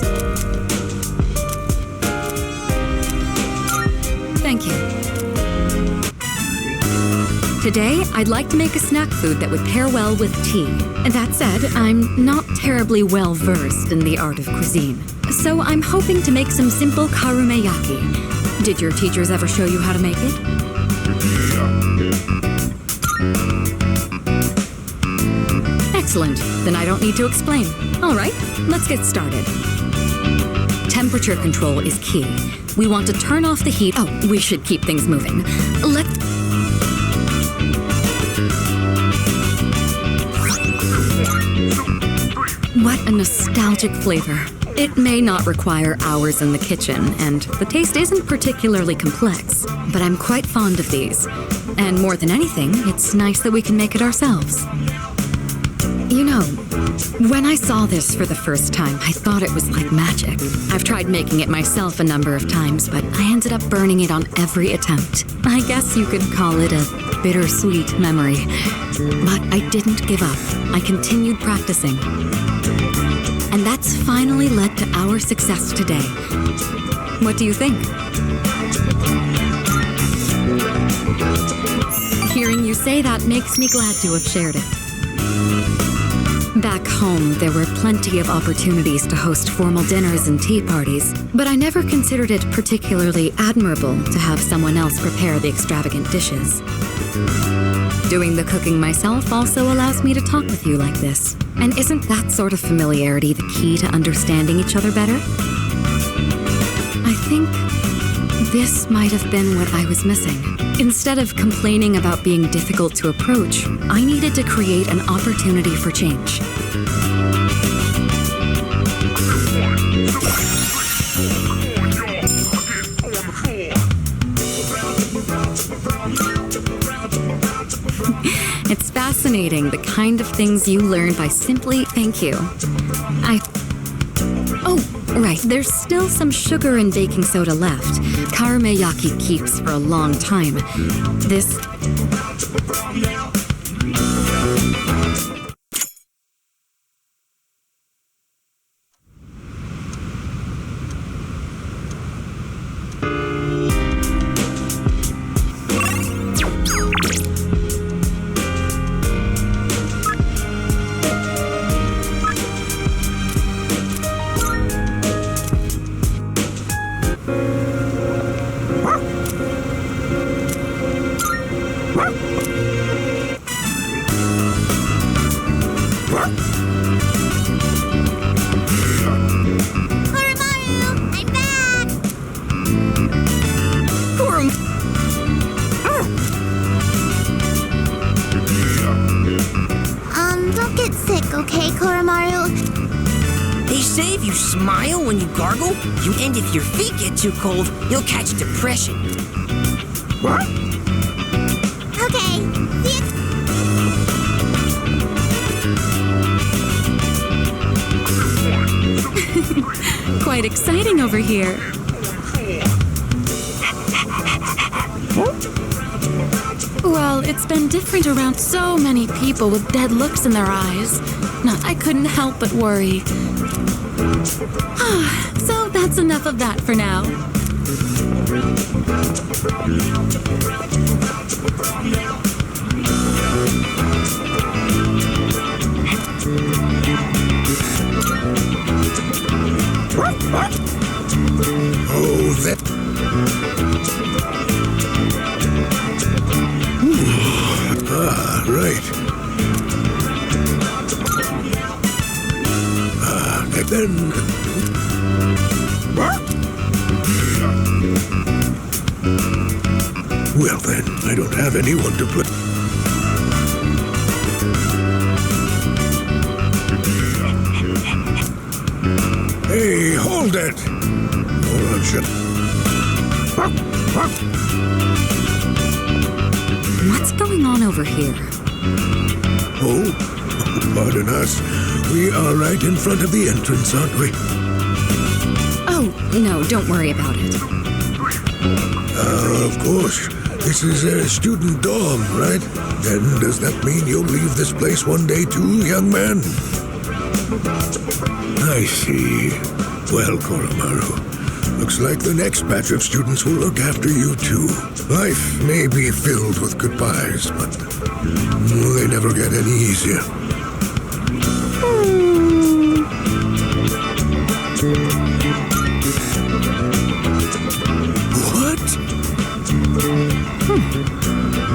Thank you. Today, I'd like to make a snack food that would pair well with tea. And that said, I'm not terribly well versed in the art of cuisine. So I'm hoping to make some simple karumeyaki. Did your teachers ever show you how to make it? Excellent. Then I don't need to explain. All right, let's get started. Temperature control is key. We want to turn off the heat. Oh, we should keep things moving. Let's... What a nostalgic flavor. It may not require hours in the kitchen, and the taste isn't particularly complex, but I'm quite fond of these. And more than anything, it's nice that we can make it ourselves. You know, when I saw this for the first time, I thought it was like magic. I've tried making it myself a number of times, but I ended up burning it on every attempt. I guess you could call it a bittersweet memory. But I didn't give up. I continued practicing. And that's finally led to our success today. What do you think? Hearing you say that makes me glad to have shared it. Back home, there were plenty of opportunities to host formal dinners and tea parties, but I never considered it particularly admirable to have someone else prepare the extravagant dishes. Doing the cooking myself also allows me to talk with you like this. And isn't that sort of familiarity the key to understanding each other better? I think this might have been what I was missing. Instead of complaining about being difficult to approach, I needed to create an opportunity for change. It's fascinating, the kind of things you learn by simply thank you. Oh, right, there's still some sugar and baking soda left. Karumeyaki keeps for a long time. This... smile when you gargle, and if your feet get too cold, you'll catch depression. Okay, see you. Quite exciting over here. Well, it's been different around so many people with dead looks in their eyes. I couldn't help but worry. So that's enough of that for now. Oh, that... right. And then... Well then, I don't have anyone to play. Hey, hold it! Hold on, shut. What's going on over here? Oh, pardon us. We are right in front of the entrance, aren't we? Oh, no, don't worry about it. Of course. This is a student dorm, right? Then does that mean you'll leave this place one day too, young man? I see. Well, Koromaru, looks like the next batch of students will look after you too. Life may be filled with goodbyes, but they never get any easier. What?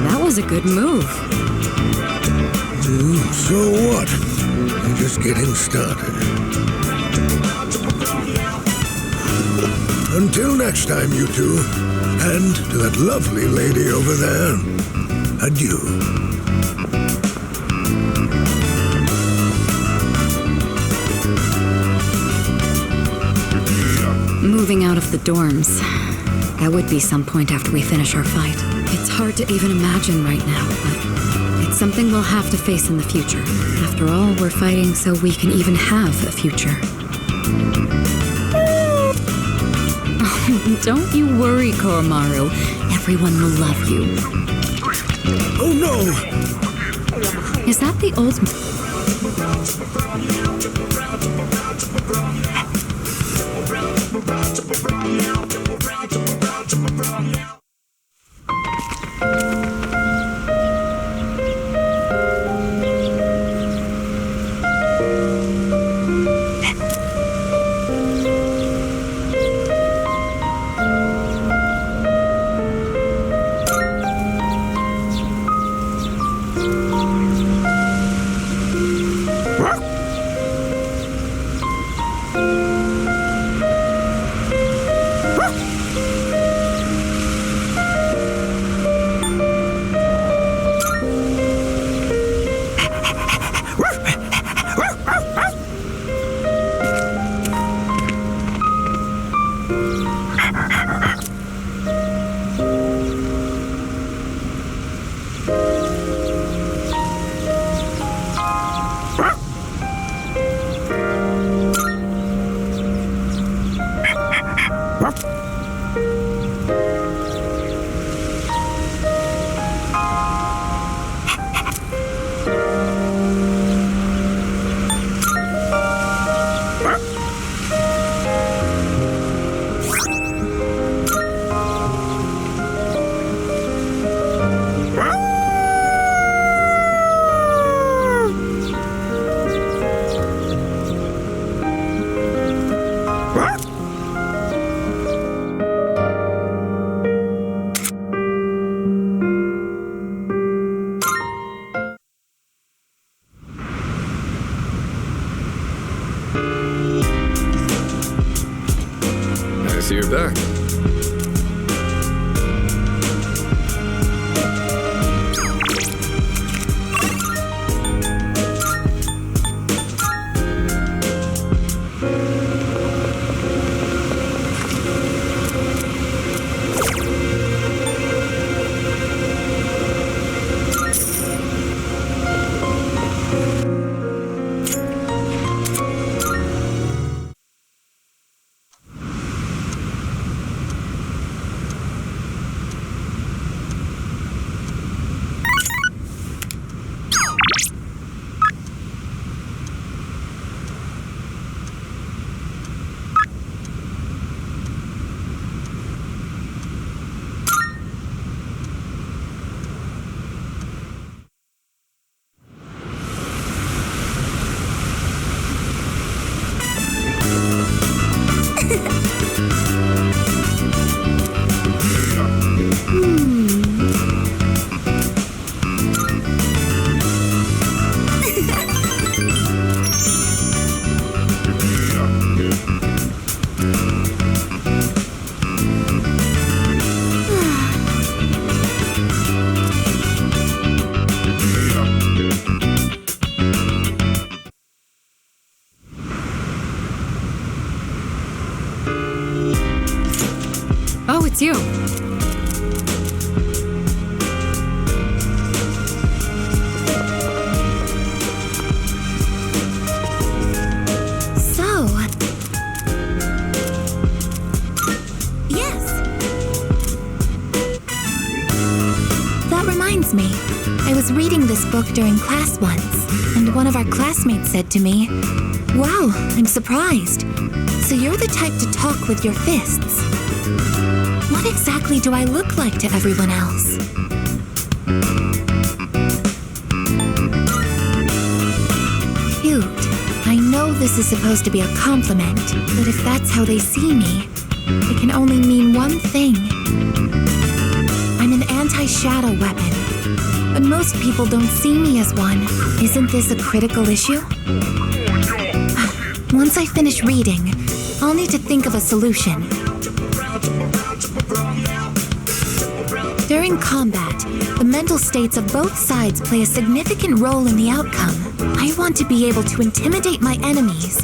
That was a good move. So what? You're just getting started. Until next time, you two. And to that lovely lady over there, adieu. Moving out of the dorms. That would be some point after we finish our fight. It's hard to even imagine right now, but it's something we'll have to face in the future. After all, we're fighting so we can even have a future. Don't you worry, Koromaru. Everyone will love you. Oh no! Is that the old... you. So... Yes! That reminds me. I was reading this book during class once, and one of our classmates said to me, "Wow, I'm surprised. So you're the type to talk with your fists. What exactly do I look like to everyone else?" Cute. I know this is supposed to be a compliment, but if that's how they see me, it can only mean one thing. I'm an anti-shadow weapon, but most people don't see me as one. Isn't this a critical issue? Once I finish reading, I'll need to think of a solution. During combat, the mental states of both sides play a significant role in the outcome. I want to be able to intimidate my enemies,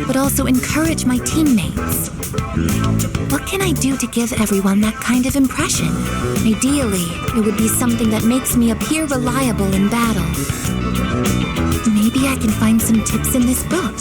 but also encourage my teammates. What can I do to give everyone that kind of impression? Ideally, it would be something that makes me appear reliable in battle. Maybe I can find some tips in this book.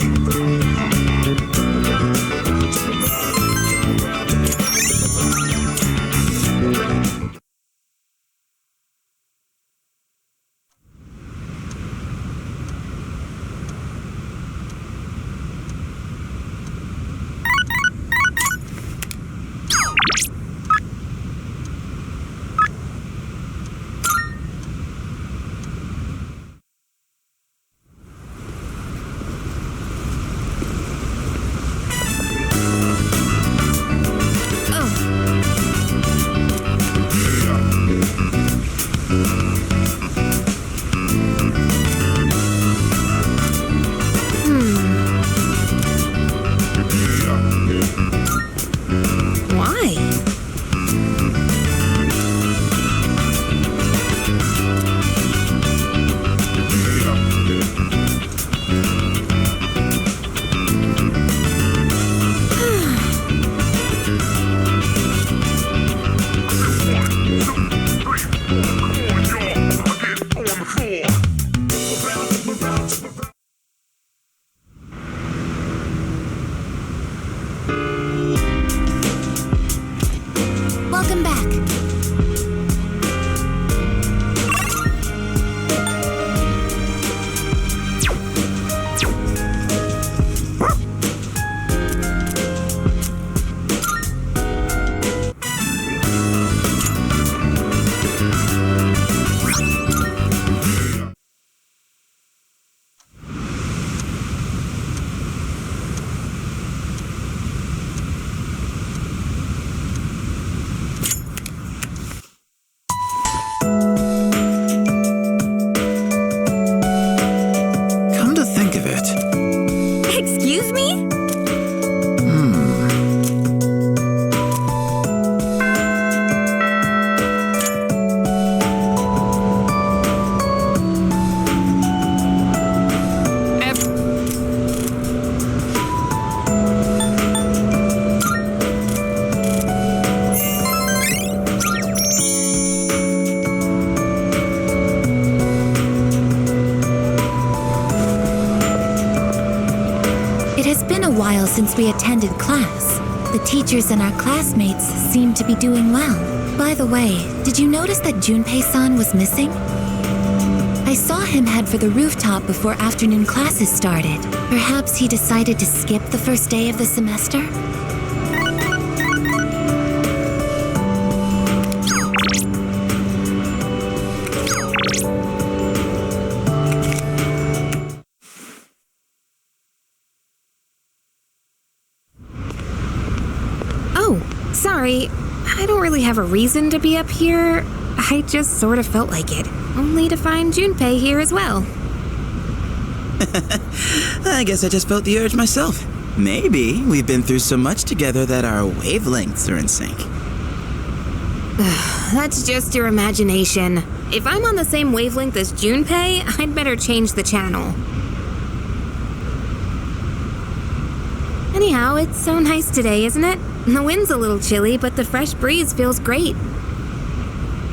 Welcome back. Since we attended class, the teachers and our classmates seem to be doing well. By the way, did you notice that Junpei-san was missing? I saw him head for the rooftop before afternoon classes started. Perhaps he decided to skip the first day of the semester? Sorry, I don't really have a reason to be up here. I just sort of felt like it, only to find Junpei here as well. I guess I just felt the urge myself. Maybe we've been through so much together that our wavelengths are in sync. That's just your imagination. If I'm on the same wavelength as Junpei, I'd better change the channel. Anyhow, it's so nice today, isn't it? The wind's a little chilly, but the fresh breeze feels great.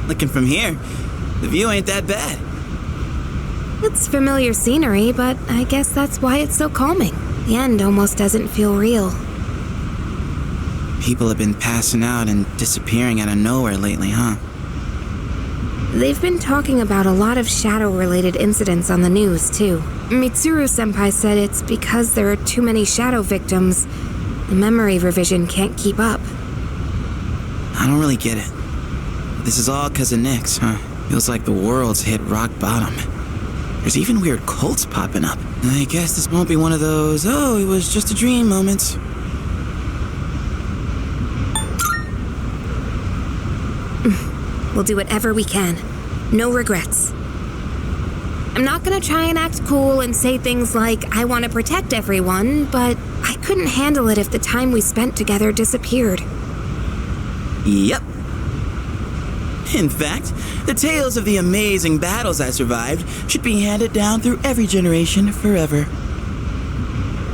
Looking from here, the view ain't that bad. It's familiar scenery, but I guess that's why it's so calming. The end almost doesn't feel real. People have been passing out and disappearing out of nowhere lately, huh? They've been talking about a lot of shadow-related incidents on the news, too. Mitsuru-senpai said it's because there are too many shadow victims. The memory revision can't keep up. I don't really get it. This is all 'cause of Nyx, huh? Feels like the world's hit rock bottom. There's even weird cults popping up. I guess this won't be one of those, oh, it was just a dream moments. We'll do whatever we can. No regrets. I'm not gonna try and act cool and say things like, I want to protect everyone, but I couldn't handle it if the time we spent together disappeared. Yep. In fact, the tales of the amazing battles I survived should be handed down through every generation forever.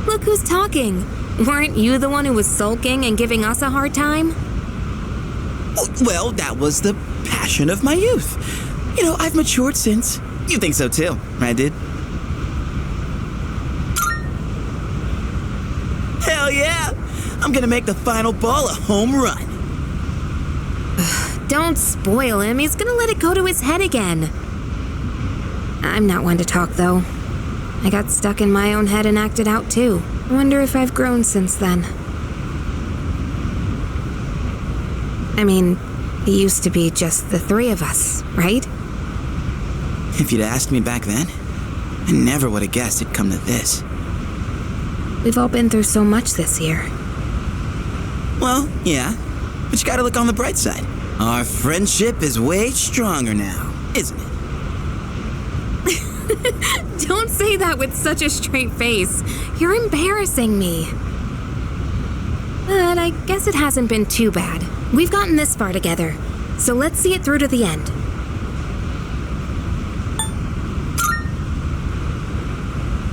Look who's talking. Weren't you the one who was sulking and giving us a hard time? Well, that was the passion of my youth. You know, I've matured since. You think so too, right, dude? Hell yeah! I'm gonna make the final ball a home run. Don't spoil him. He's gonna let it go to his head again. I'm not one to talk, though. I got stuck in my own head and acted out, too. I wonder if I've grown since then. I mean, it used to be just the three of us, right? If you'd asked me back then, I never would have guessed it'd come to this. We've all been through so much this year. Well, yeah, but you gotta look on the bright side. Our friendship is way stronger now, isn't it? Don't say that with such a straight face. You're embarrassing me. But I guess it hasn't been too bad. We've gotten this far together, so let's see it through to the end.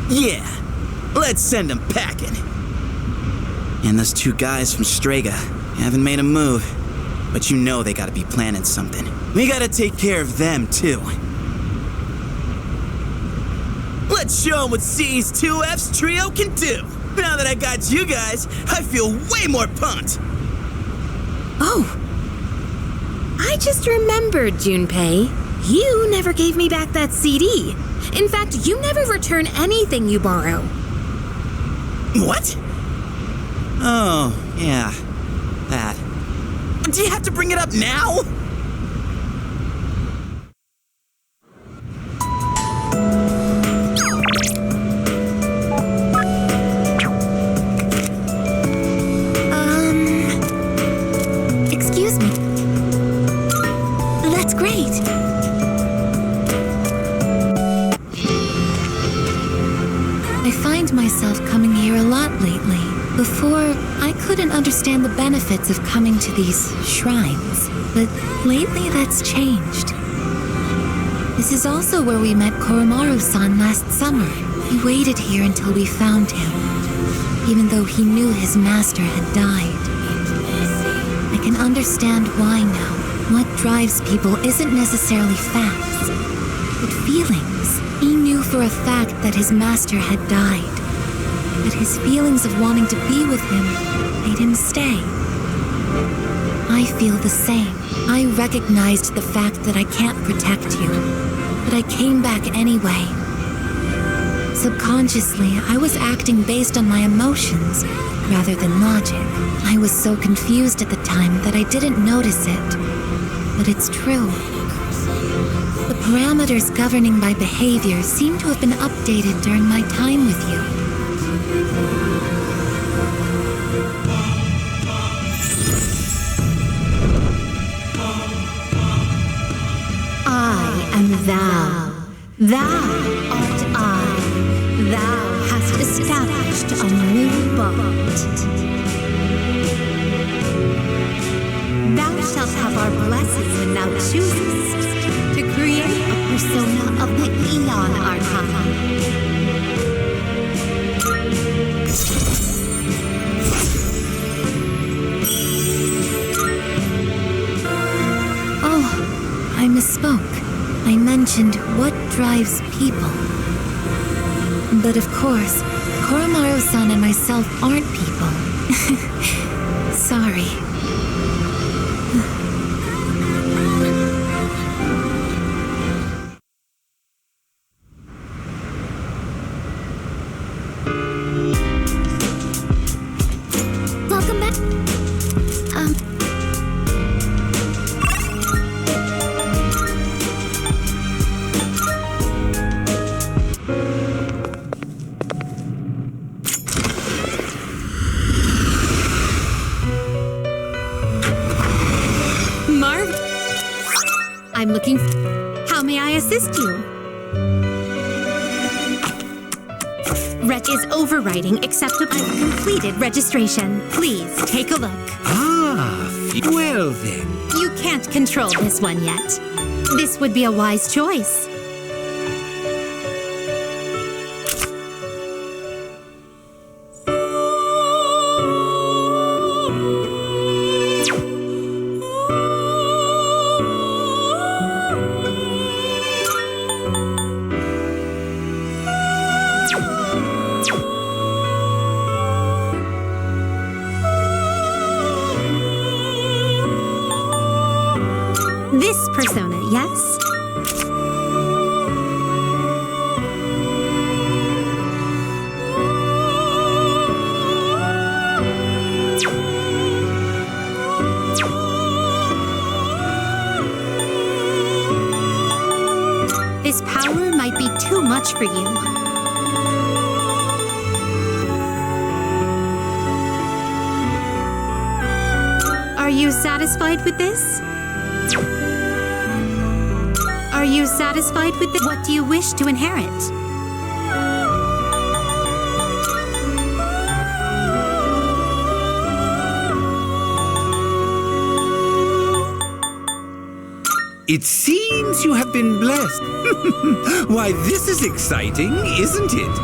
Yeah, let's send them packing. And those two guys from Strega haven't made a move, but you know they gotta be planning something. We gotta take care of them, too. Let's show them what C's 2F's trio can do. Now that I got you guys, I feel way more pumped. Oh, I just remembered, Junpei. You never gave me back that CD. In fact, you never return anything you borrow. What? Oh, yeah, that. Do you have to bring it up now? Excuse me. That's great. I find myself coming here a lot lately. Before, I couldn't understand the benefits of coming to these shrines, but lately that's changed. This is also where we met Koromaru-san last summer. He waited here until we found him, even though he knew his master had died. I can understand why now. What drives people isn't necessarily facts, but feelings. He knew for a fact that his master had died, but his feelings of wanting to be with him made him stay. I feel the same. I recognized the fact that I can't protect you, but I came back anyway. Subconsciously, I was acting based on my emotions rather than logic. I was so confused at the time that I didn't notice it, but it's true. The parameters governing my behavior seem to have been updated during my time with you. I am thou. Thou art I. Thou hast established a new bond. Thou shalt have our blessing when thou choosest to create a persona of the Eon Archon. misspoke. I mentioned what drives people. But of course, Koromaru-san and myself aren't people. Sorry. Welcome back. Marv, I'm looking. How may I assist you? Reg is overriding acceptable. I've completed registration. Please take a look. Well then. You can't control this one yet. This would be a wise choice. This persona, yes? This power might be too much for you. Are you satisfied with this? Are you satisfied with this? What do you wish to inherit? It seems you have been blessed. Why, this is exciting, isn't it?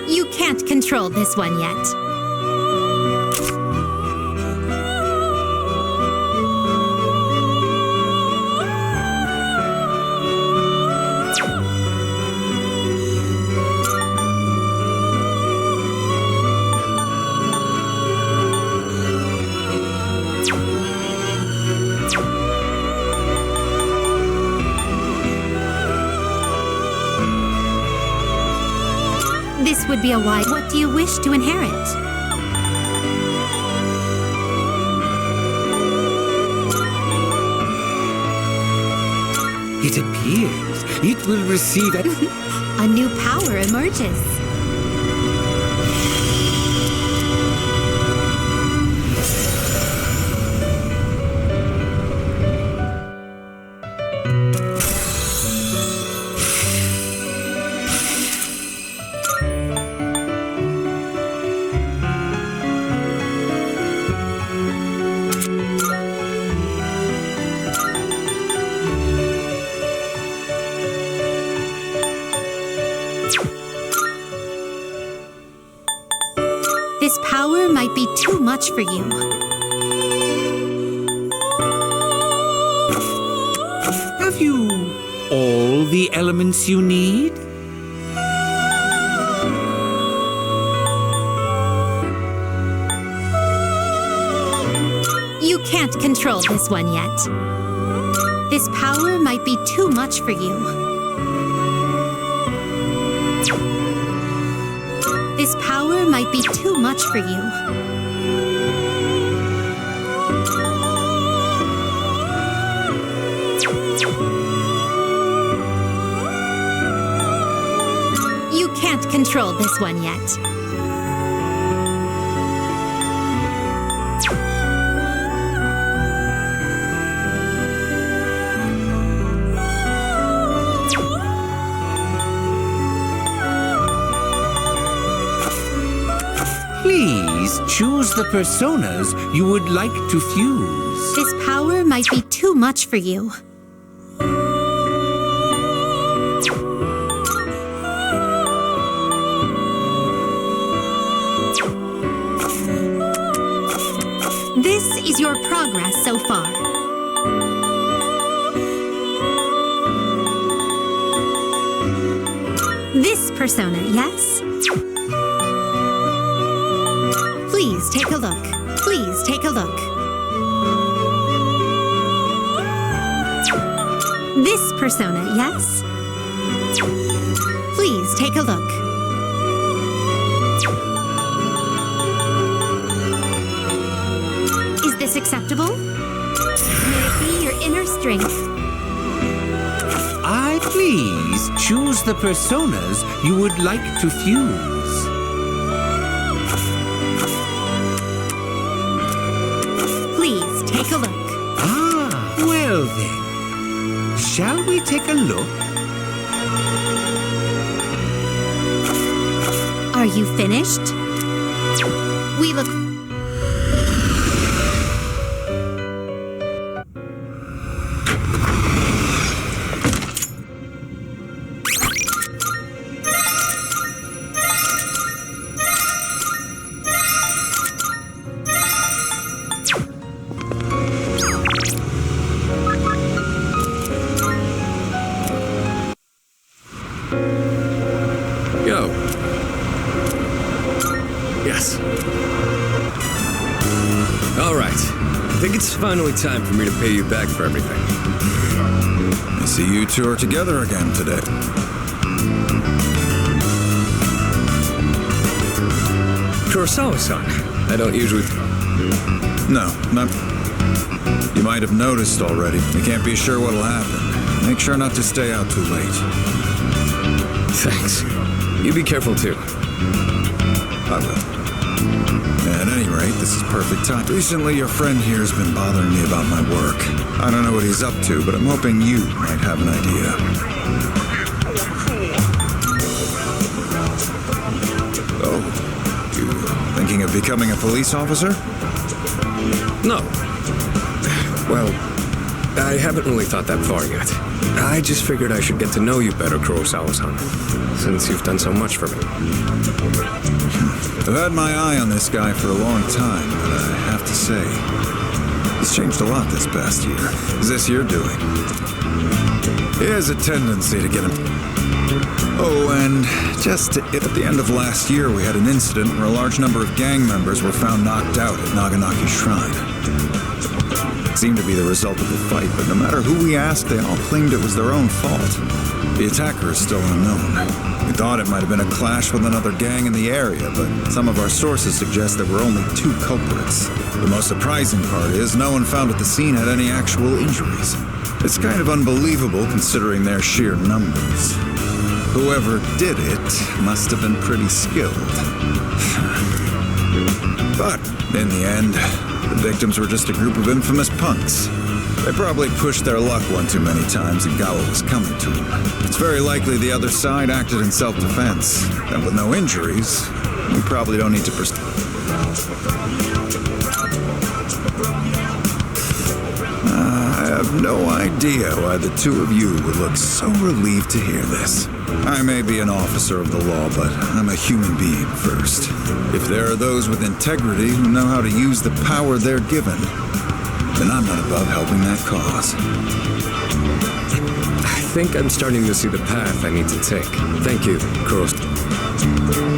You can't control this one yet. This would be a wise. What do you wish to inherit? It appears it will receive A new power emerges. This power might be too much for you. Have you all the elements you need? You can't control this one yet. This power might be too much for you. This power might be too much for you. You can't control this one yet. Please choose the personas you would like to fuse. This power might be too much for you. is your progress so far? This persona, yes? Please take a look. Please take a look. This persona, yes? Please take a look. Is this acceptable? May it be your inner strength. Please choose the personas you would like to fuse. Please take a look. Ah, well then. Shall we take a look? Are you finished? We look. Yo. Yes. All right. I think it's finally time for me to pay you back for everything. I see you two are together again today. Kurosawa-san, I don't usually... No, not... You might have noticed already. You can't be sure what'll happen. Make sure not to stay out too late. Thanks. You be careful too. I will. At any rate, this is perfect time. Recently, your friend here's been bothering me about my work. I don't know what he's up to, but I'm hoping you might have an idea. Oh, you thinking of becoming a police officer? No. Well, I haven't really thought that far yet. I just figured I should get to know you better, Kurosawa-san, since you've done so much for me. I've had my eye on this guy for a long time, but I have to say, he's changed a lot this past year. Is this your doing? He has a tendency to get him. Oh, and just at the end of last year, we had an incident where a large number of gang members were found knocked out at Naganaki Shrine. It seemed to be the result of a fight, but no matter who we asked, they all claimed it was their own fault. The attacker is still unknown. We thought it might have been a clash with another gang in the area, but some of our sources suggest there were only 2 culprits. The most surprising part is no one found at the scene had any actual injuries. It's kind of unbelievable considering their sheer numbers. Whoever did it must have been pretty skilled. But in the end, the victims were just a group of infamous punks. They probably pushed their luck one too many times and got what was coming to them. It's very likely the other side acted in self-defense. And with no injuries, we probably don't need to I have no idea why the two of you would look so relieved to hear this. I may be an officer of the law, but I'm a human being first. If there are those with integrity who know how to use the power they're given, then I'm not above helping that cause. I think I'm starting to see the path I need to take. Thank you, Kuros.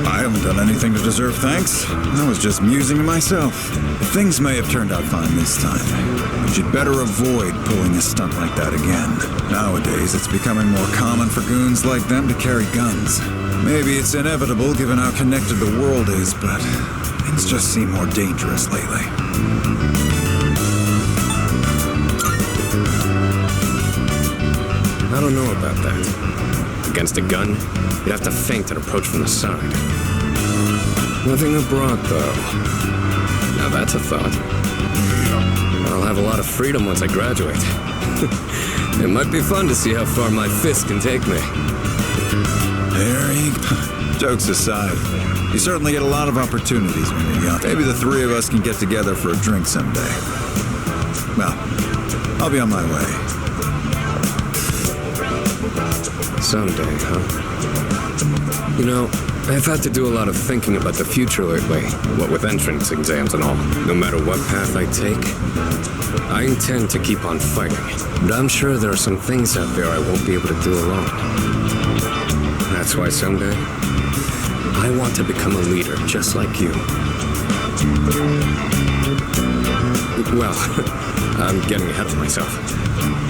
I haven't done anything to deserve thanks. I was just musing to myself. Things may have turned out fine this time, but you'd better avoid pulling a stunt like that again. Nowadays, it's becoming more common for goons like them to carry guns. Maybe it's inevitable given how connected the world is, but things just seem more dangerous lately. I don't know about that. Against a gun, you'd have to feint and approach from the side. Nothing abroad, though. Now that's a thought. I'll have a lot of freedom once I graduate. It might be fun to see how far my fist can take me. There you go. Jokes aside, you certainly get a lot of opportunities when you're young. Maybe the 3 of us can get together for a drink someday. Well, I'll be on my way. Someday, huh? You know, I've had to do a lot of thinking about the future lately, what with entrance exams and all. No matter what path I take, I intend to keep on fighting. But I'm sure there are some things out there I won't be able to do alone. That's why someday, I want to become a leader just like you. Well, I'm getting ahead of myself.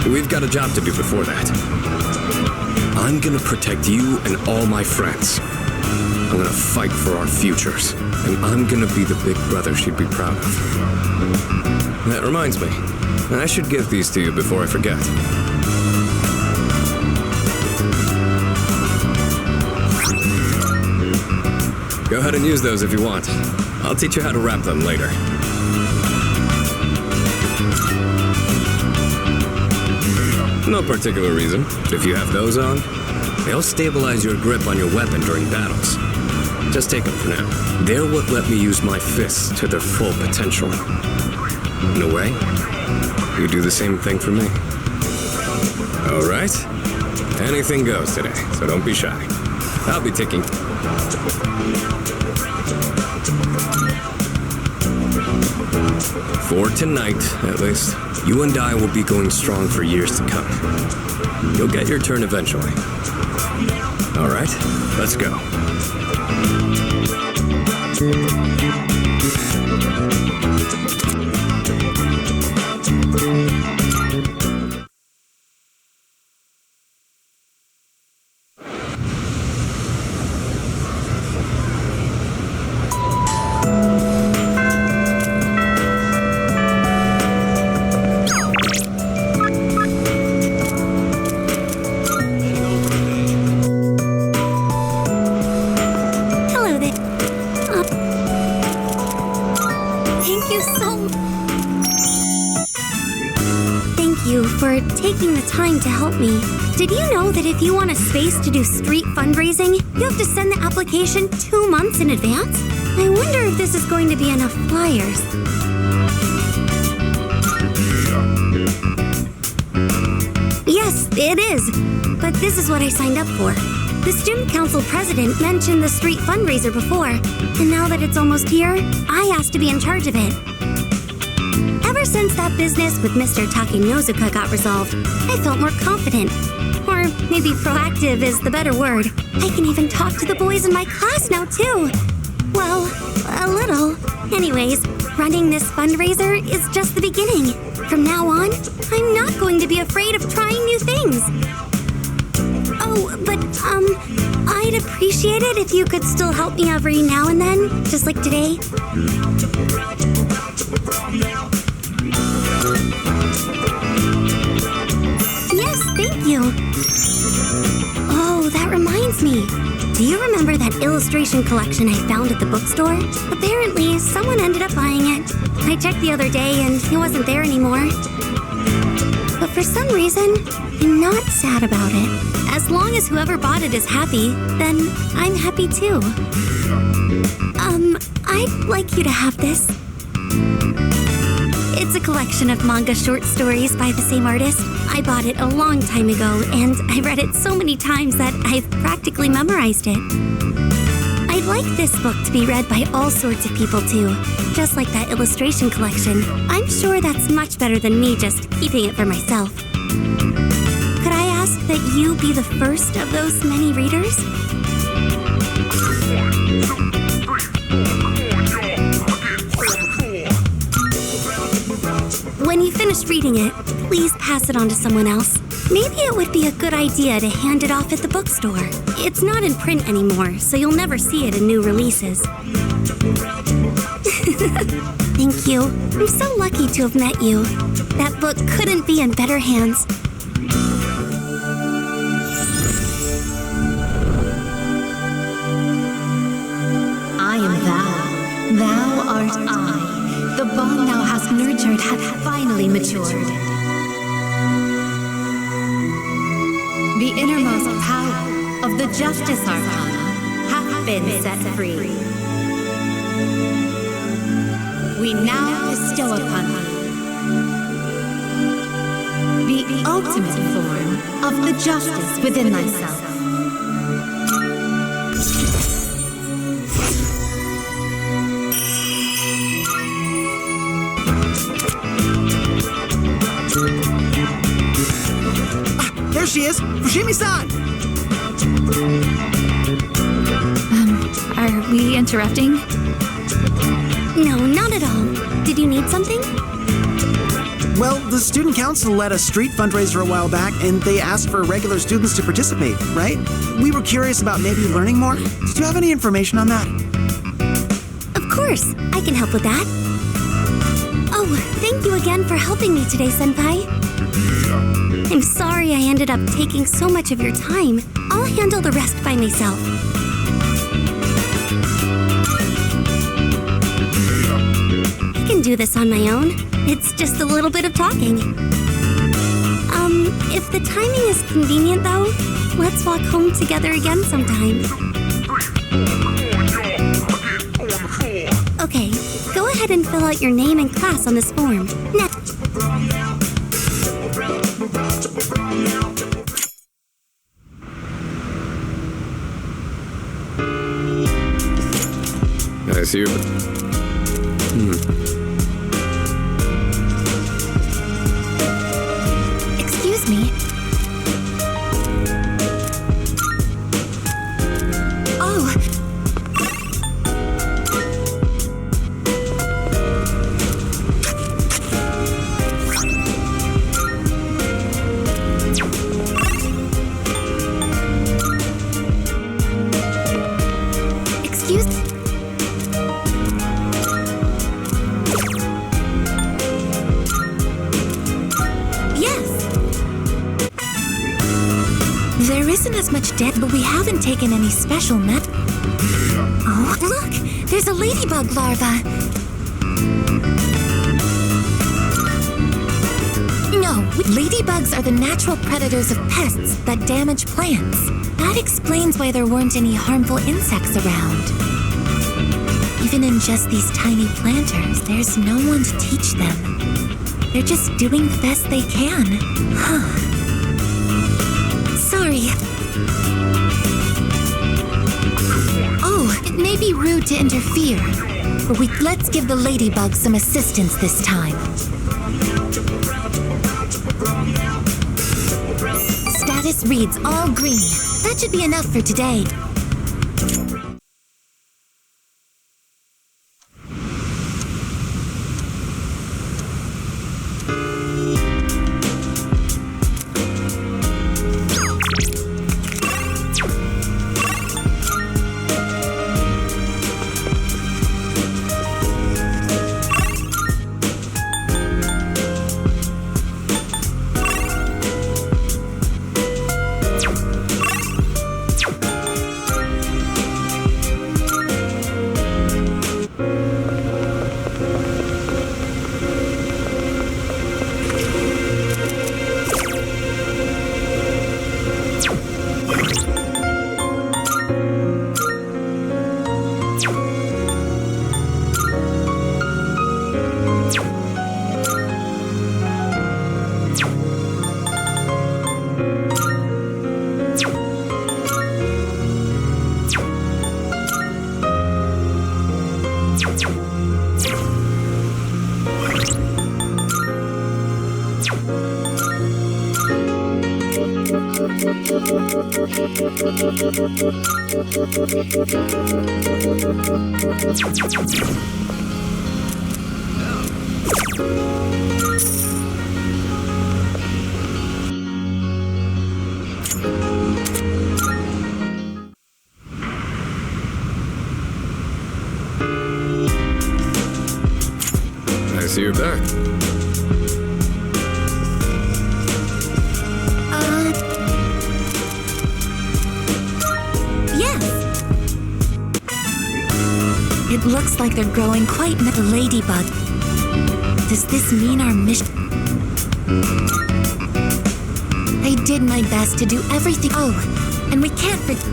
We've got a job to do before that. I'm gonna protect you and all my friends. I'm gonna fight for our futures. And I'm gonna be the big brother she'd be proud of. That reminds me, I should give these to you before I forget. Go ahead and use those if you want. I'll teach you how to wrap them later. No particular reason. If you have those on, they'll stabilize your grip on your weapon during battles. Just take them for now. They're what let me use my fists to their full potential. In a way, you do the same thing for me. All right? Anything goes today, so don't be shy. I'll be taking... For tonight, at least, you and I will be going strong for years to come. You'll get your turn eventually. All right, let's go. Taking the time to help me. Did you know that if you want a space to do street fundraising, you have to send the application 2 months in advance? I wonder if this is going to be enough flyers. Yes, it is. But this is what I signed up for. The student council president mentioned the street fundraiser before, and now that it's almost here, I asked to be in charge of it. Ever since that business with Mr. Takenozuka got resolved, I felt more confident. Or maybe proactive is the better word. I can even talk to the boys in my class now, too. Well, a little. Anyways, running this fundraiser is just the beginning. From now on, I'm not going to be afraid of trying new things. Oh, but, I'd appreciate it if you could still help me every now and then, just like today. Yes, thank you. Oh, that reminds me. Do you remember that illustration collection I found at the bookstore? Apparently, someone ended up buying it. I checked the other day and it wasn't there anymore. But for some reason, I'm not sad about it. As long as whoever bought it is happy, then I'm happy too. I'd like you to have this. It's a collection of manga short stories by the same artist. I bought it a long time ago, and I read it so many times that I've practically memorized it. I'd like this book to be read by all sorts of people too, just like that illustration collection. I'm sure that's much better than me just keeping it for myself. Could I ask that you be the first of those many readers? When you finish reading it, please pass it on to someone else. Maybe it would be a good idea to hand it off at the bookstore. It's not in print anymore, so you'll never see it in new releases. Thank you. I'm so lucky to have met you. That book couldn't be in better hands. I am thou. Thou art I. The bond thou hast nurtured hath finally matured. The innermost power of the Justice Arcana hath been set free. We now bestow upon thee the ultimate form of the justice within thyself. There she is! Fushimi-san! Are we interrupting? No, not at all. Did you need something? Well, the student council led a street fundraiser a while back, and they asked for regular students to participate, right? We were curious about maybe learning more. Did you have any information on that? Of course, I can help with that. Oh, thank you again for helping me today, Senpai. I'm sorry I ended up taking so much of your time. I'll handle the rest by myself. I can do this on my own. It's just a little bit of talking. If the timing is convenient though, let's walk home together again sometime. Okay, go ahead and fill out your name and class on this form. I see you. Excuse me. Oh. Excuse me. There isn't as much debt, but we haven't taken any special Oh, look! There's a ladybug larva! No, ladybugs are the natural predators of pests that damage plants. That explains why there weren't any harmful insects around. Even in just these tiny planters, there's no one to teach them. They're just doing the best they can. Huh. Sorry. Oh, it may be rude to interfere, but let's give the ladybug some assistance this time. Status reads all green. That should be enough for today. I see you're back. It looks like they're growing quite the ladybug. Does this mean our mission? I did my best to do everything. Oh, and we can't forget.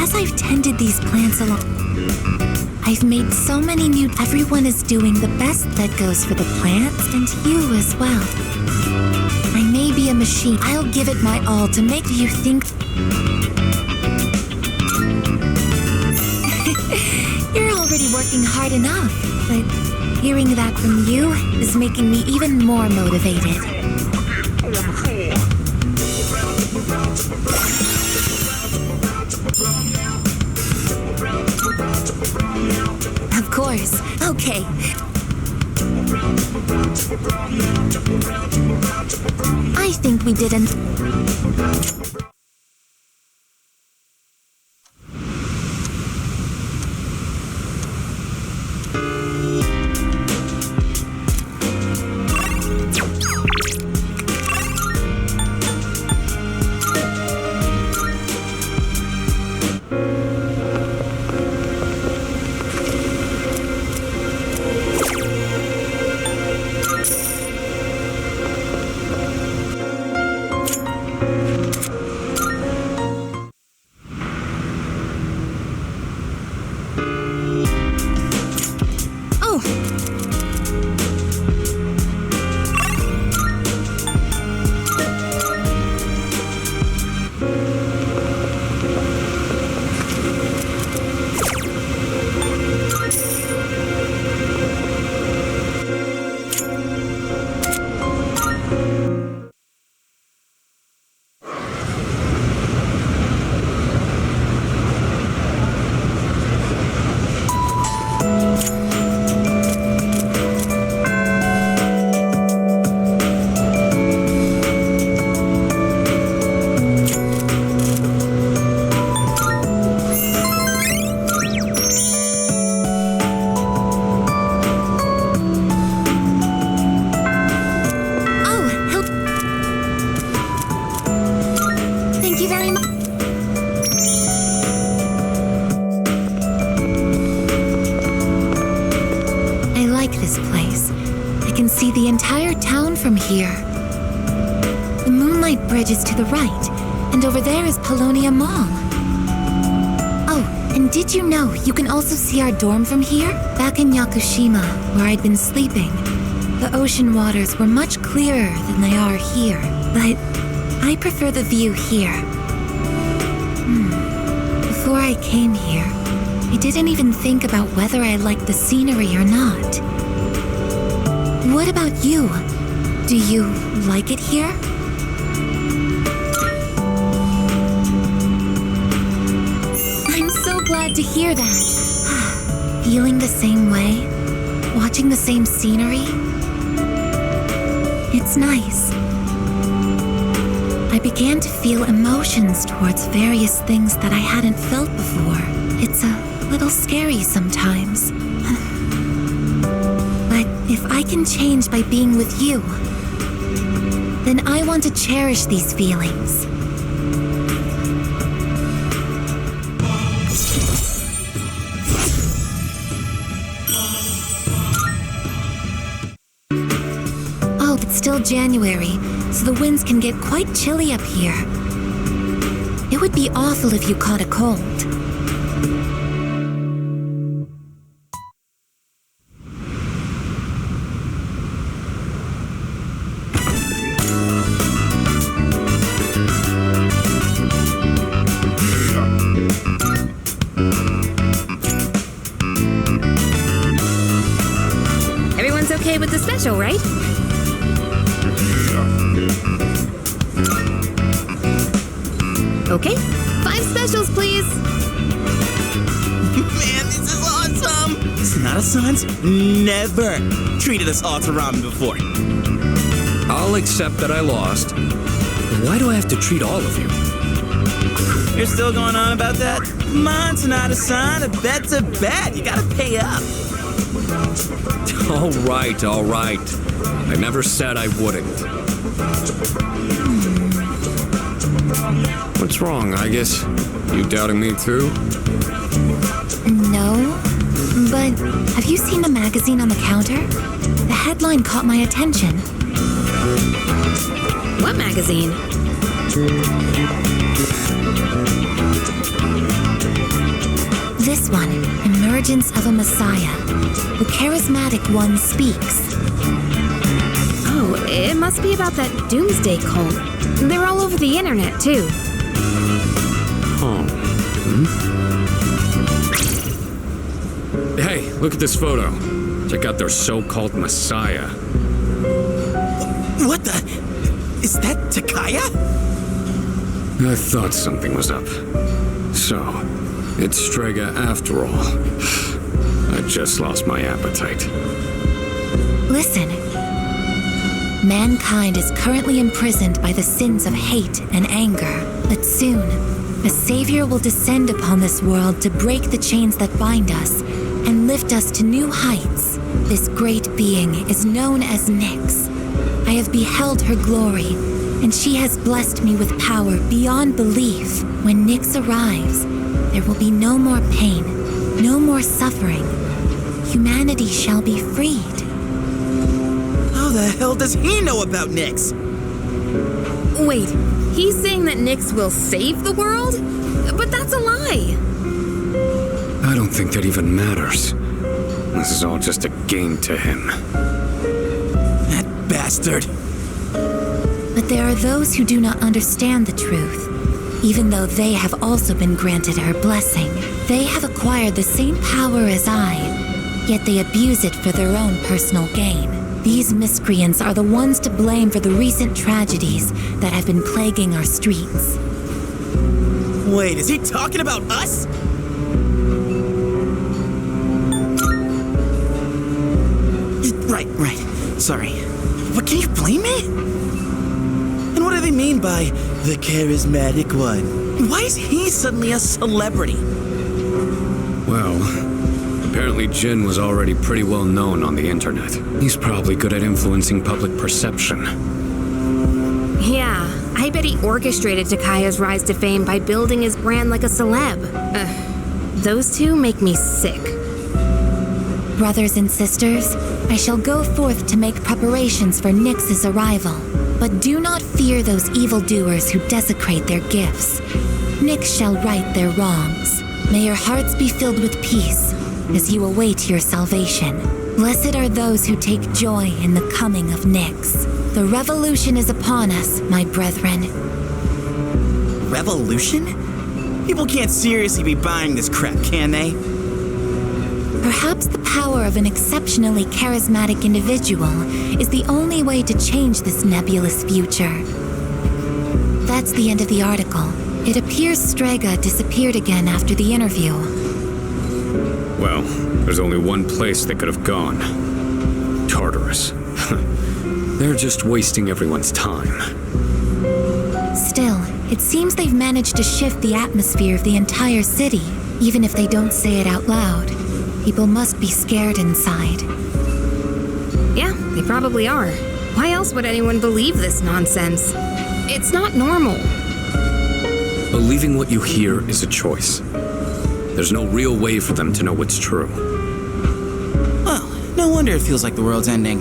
As I've tended these plants along, I've made so many new. Everyone is doing the best that goes for the plants, and you as well. I may be a machine. I'll give it my all to make you think. You're already working hard enough, but hearing that from you is making me even more motivated. think we didn't. The entire town from here. The Moonlight Bridge is to the right, and over there is Polonia Mall. Oh, and did you know you can also see our dorm from here? Back in Yakushima, where I'd been sleeping, the ocean waters were much clearer than they are here, but I prefer the view here. Before I came here, I didn't even think about whether I liked the scenery or not. What about you? Do you like it here? I'm so glad to hear that. Feeling the same way? Watching the same scenery? It's nice. I began to feel emotions towards various things that I hadn't felt before. It's a little scary sometimes. If I can change by being with you, then I want to cherish these feelings. Oh, it's still January, so the winds can get quite chilly up here. It would be awful if you caught a cold. Okay with the special, right? Okay, 5 specials, please. Man, this is awesome! Sonata-san's never treated us all to ramen before. I'll accept that I lost. But why do I have to treat all of you? You're still going on about that? Come on, Sonata-san, a bet's a bet. You gotta pay up. All right. I never said I wouldn't. What's wrong, Aigis? You doubting me too? No, but have you seen the magazine on the counter? The headline caught my attention. What magazine? This one, Emergence of a Messiah. The charismatic one speaks. Oh, it must be about that doomsday cult. They're all over the internet, too. Huh. Hey, look at this photo. Check out their so-called Messiah. What the? Is that Takaya? I thought something was up. So, it's Strega after all. I just lost my appetite. Listen. Mankind is currently imprisoned by the sins of hate and anger, but soon, a savior will descend upon this world to break the chains that bind us and lift us to new heights. This great being is known as Nyx. I have beheld her glory, and she has blessed me with power beyond belief. When Nyx arrives, there will be no more pain, no more suffering. Humanity shall be freed. How the hell does he know about Nyx? Wait, he's saying that Nyx will save the world? But that's a lie! I don't think that even matters. This is all just a game to him. That bastard. But there are those who do not understand the truth. Even though they have also been granted her blessing, they have acquired the same power as I, yet they abuse it for their own personal gain. These miscreants are the ones to blame for the recent tragedies that have been plaguing our streets. Wait, is he talking about us? Right. Sorry. But can you blame me? And what do they mean by the charismatic one? Why is he suddenly a celebrity? Well, apparently Jin was already pretty well known on the internet. He's probably good at influencing public perception. Yeah, I bet he orchestrated Takaya's rise to fame by building his brand like a celeb. Those two make me sick. Brothers and sisters, I shall go forth to make preparations for Nyx's arrival. But do not fear those evildoers who desecrate their gifts. Nyx shall right their wrongs. May your hearts be filled with peace as you await your salvation. Blessed are those who take joy in the coming of Nyx. The revolution is upon us, my brethren. Revolution? People can't seriously be buying this crap, can they? Perhaps the power of an exceptionally charismatic individual is the only way to change this nebulous future. That's the end of the article. It appears Strega disappeared again after the interview. Well, there's only one place they could have gone. Tartarus. They're just wasting everyone's time. Still, it seems they've managed to shift the atmosphere of the entire city. Even if they don't say it out loud, people must be scared inside. Yeah, they probably are. Why else would anyone believe this nonsense? It's not normal. Believing what you hear is a choice. There's no real way for them to know what's true. Well, no wonder it feels like the world's ending.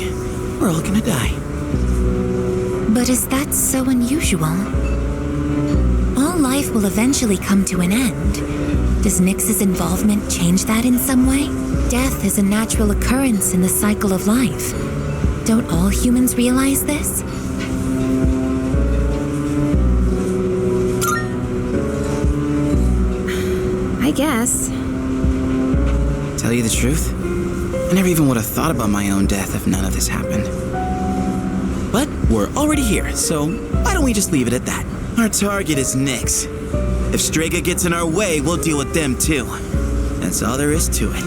We're all gonna die. But is that so unusual? All life will eventually come to an end. Does Nyx's involvement change that in some way? Death is a natural occurrence in the cycle of life. Don't all humans realize this? I guess. Tell you the truth, I never even would have thought about my own death if none of this happened. But we're already here, so why don't we just leave it at that? Our target is Nyx. If Strega gets in our way, we'll deal with them too. That's all there is to it.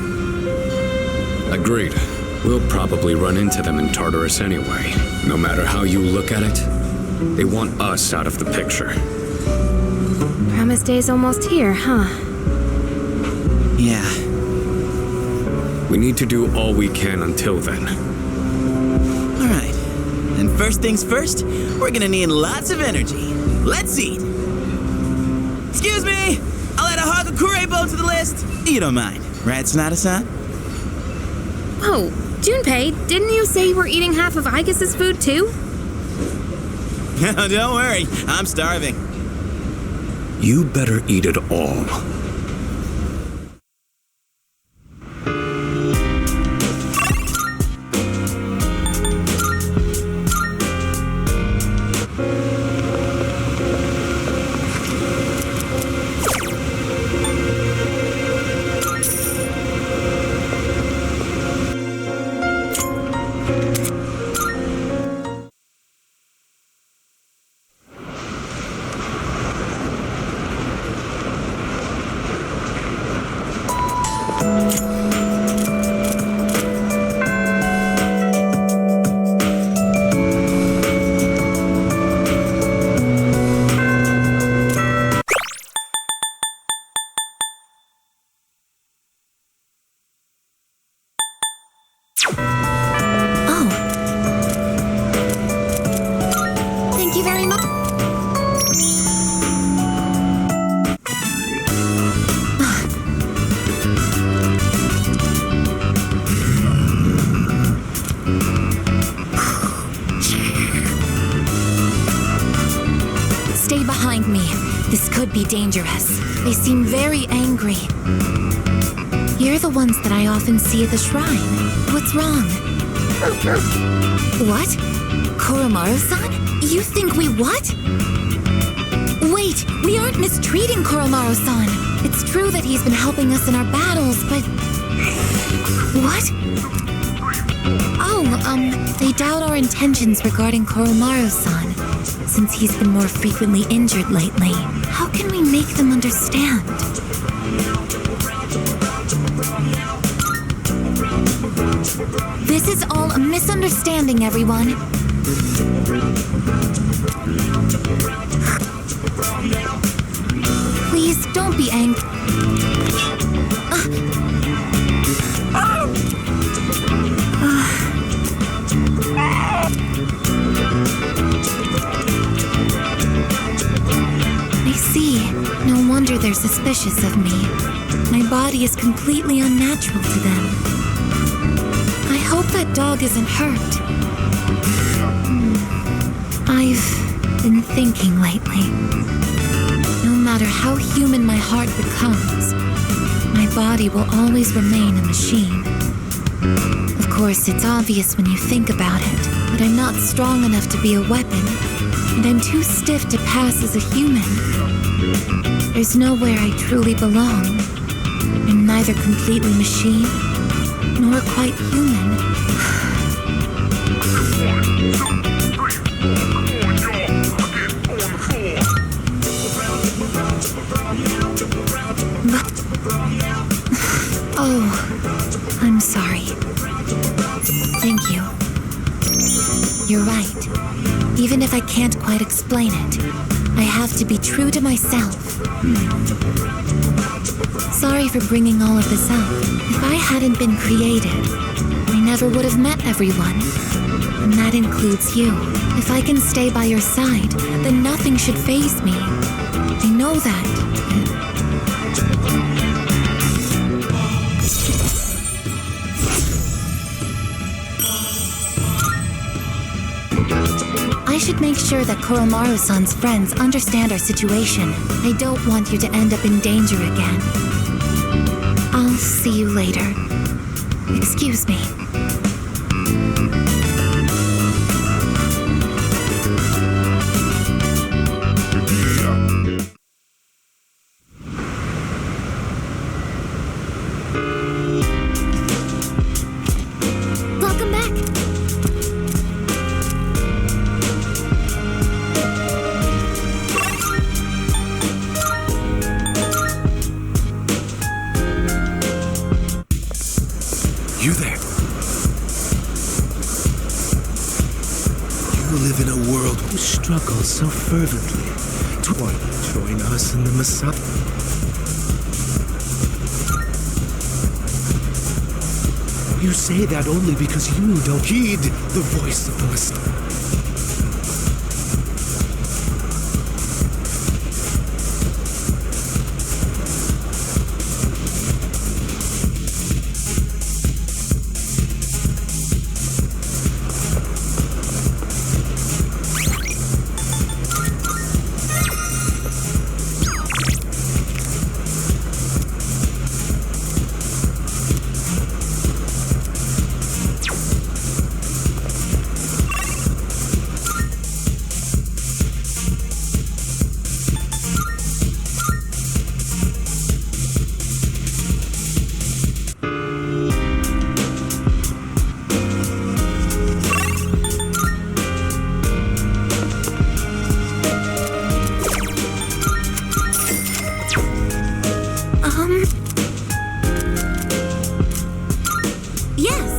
Agreed. We'll probably run into them in Tartarus anyway. No matter how you look at it, they want us out of the picture. Promise Day's almost here, huh? Yeah. We need to do all we can until then. All right. And first things first, we're gonna need lots of energy. Let's eat. Excuse me! I'll add a Hakakure bow to the list. You don't mind, right, Sonata-san? Whoa, Junpei, didn't you say you were eating half of Aigis' food too? Don't worry, I'm starving. You better eat it all. Stay behind me. This could be dangerous. They seem very angry. You're the ones that I often see at the shrine. What's wrong? What? Koromaru-san? You think we what? Wait, we aren't mistreating Koromaru-san. It's true that he's been helping us in our battles, but... What? Oh, they doubt our intentions regarding Koromaru-san, since he's been more frequently injured lately. How can we make them understand? This is all a misunderstanding, everyone. Please, don't be angry. I see. No wonder they're suspicious of me. My body is completely unnatural to them. I hope that dog isn't hurt. I've been thinking lately. No matter how human my heart becomes, my body will always remain a machine. Of course, it's obvious when you think about it, but I'm not strong enough to be a weapon, and I'm too stiff to pass as a human. There's nowhere I truly belong. I'm neither completely machine, nor quite human. Oh, I'm sorry. Thank you. You're right. Even if I can't quite explain it, I have to be true to myself. Sorry for bringing all of this up. If I hadn't been created, I never would have met everyone. And that includes you. If I can stay by your side, then nothing should faze me. I know that. I should make sure that Koromaru-san's friends understand our situation. I don't want you to end up in danger again. I'll see you later. Excuse me. Welcome back. You there? You live in a world who struggles so fervently to want to join us in the Messiah. You say that only because you don't heed the voice of the Messiah. Yes.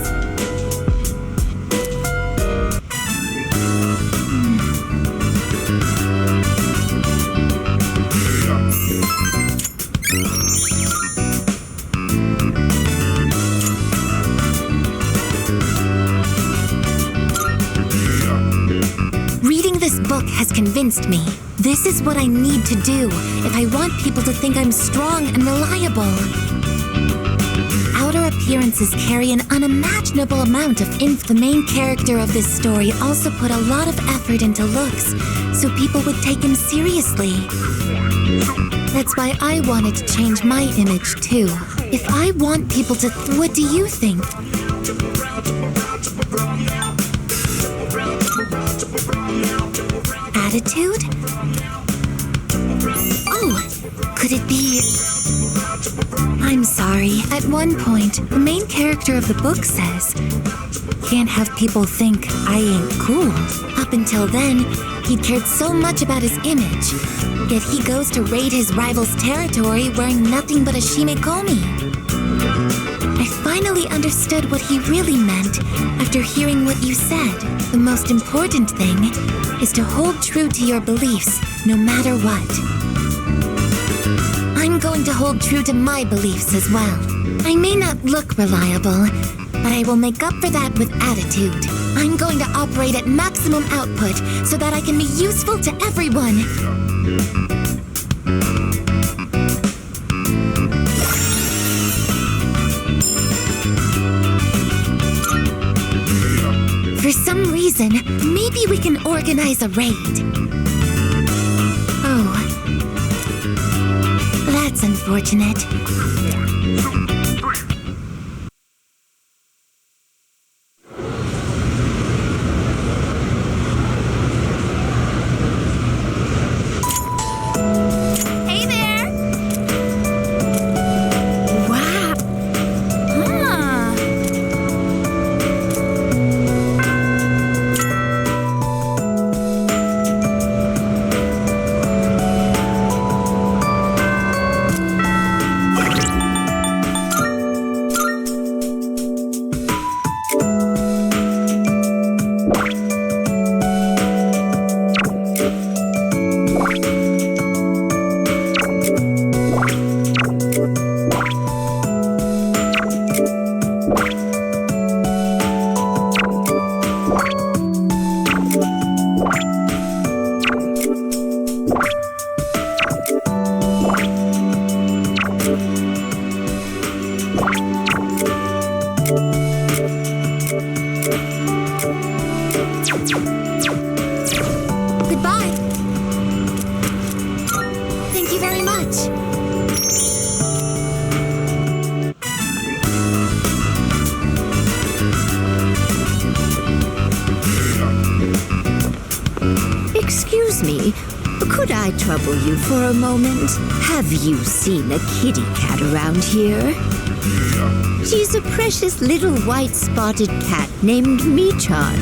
Reading this book has convinced me. This is what I need to do if I want people to think I'm strong and reliable. outer appearances carry an unimaginable amount of The main character of this story also put a lot of effort into looks, so people would take him seriously. That's why I wanted to change my image too. If I want people to what do you think? Attitude? Oh, could it be... I'm sorry. At one point, the main character of the book says, "Can't have people think I ain't cool." Up until then, he cared so much about his image. Yet he goes to raid his rival's territory wearing nothing but a shimekomi. I finally understood what he really meant after hearing what you said. The most important thing is to hold true to your beliefs, no matter what. I'm going to hold true to my beliefs as well. I may not look reliable, but I will make up for that with attitude. I'm going to operate at maximum output so that I can be useful to everyone. For some reason, maybe we can organize a raid. Oh, that's unfortunate. Hey there! Wow! Goodbye. Thank you very much. Excuse me, could I trouble you for a moment? Have you seen a kitty cat around here? She's a precious little white spotted cat named Michan.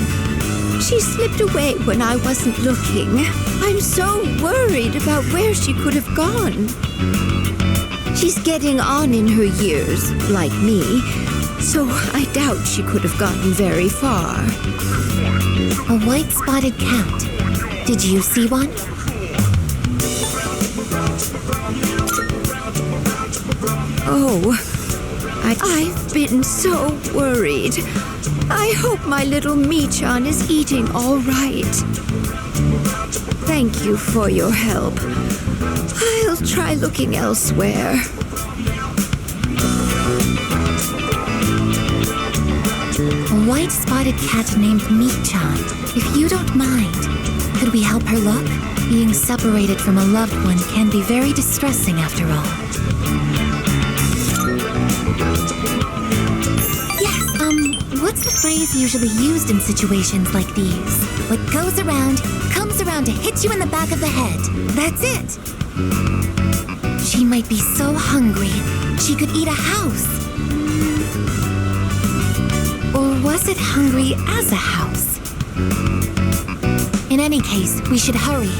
She slipped away when I wasn't looking. I'm so worried about where she could have gone. She's getting on in her years, like me, so I doubt she could have gotten very far. A white spotted cat. Did you see one? Oh, I've been so worried. I hope my little Michan is eating all right. Thank you for your help. I'll try looking elsewhere. A white spotted cat named Michan. If you don't mind, could we help her look? Being separated from a loved one can be very distressing after all. What's the phrase usually used in situations like these? What goes around, comes around to hit you in the back of the head. That's it! She might be so hungry, she could eat a house. Or was it hungry as a house? In any case, we should hurry.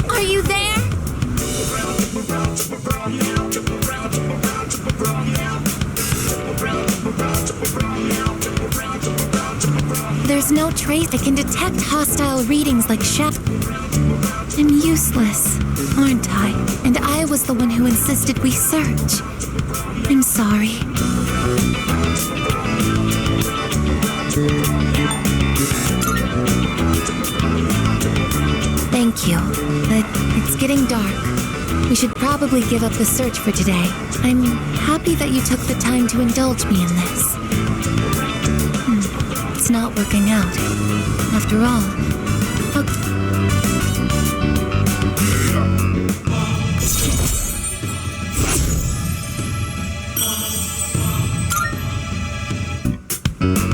Are you there? There's no trace I can detect hostile readings like I'm useless, aren't I? And I was the one who insisted we search. I'm sorry. Thank you, but it's getting dark. We should probably give up the search for today. I'm happy that you took the time to indulge me in this. It's not working out. After all,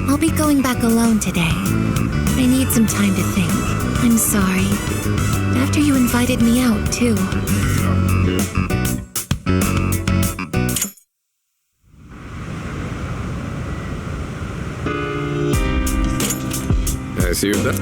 I'll be going back alone today. I need some time to think. I'm sorry. After you invited me out, too. I see you're done.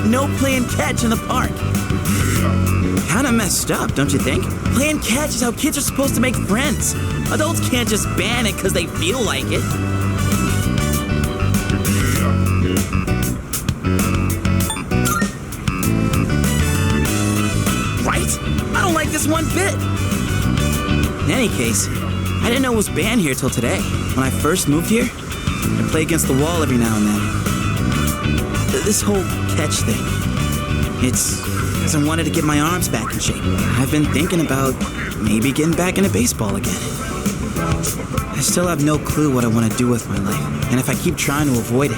No playing catch in the park. Kinda messed up, don't you think? Playing catch is how kids are supposed to make friends. Adults can't just ban it because they feel like it. Right? I don't like this one bit. In any case, I didn't know it was banned here till today. When I first moved here, I play against the wall every now and then. This whole catch thing, it's because I wanted to get my arms back in shape. I've been thinking about maybe getting back into baseball again. I still have no clue what I want to do with my life, and if I keep trying to avoid it,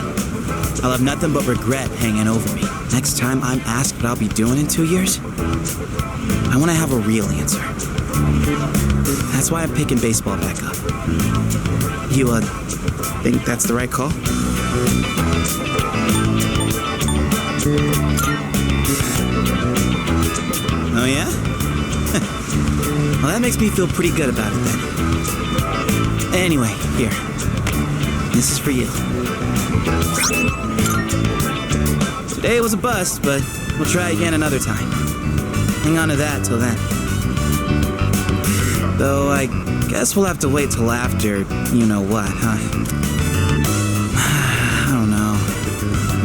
I'll have nothing but regret hanging over me. Next time I'm asked what I'll be doing in 2 years, I want to have a real answer. That's why I'm picking baseball back up. You, think that's the right call? Oh, yeah? Well, that makes me feel pretty good about it then. Anyway, here. This is for you. Today was a bust, but we'll try again another time. Hang on to that till then. Though I guess we'll have to wait till after you know what, huh? I don't know.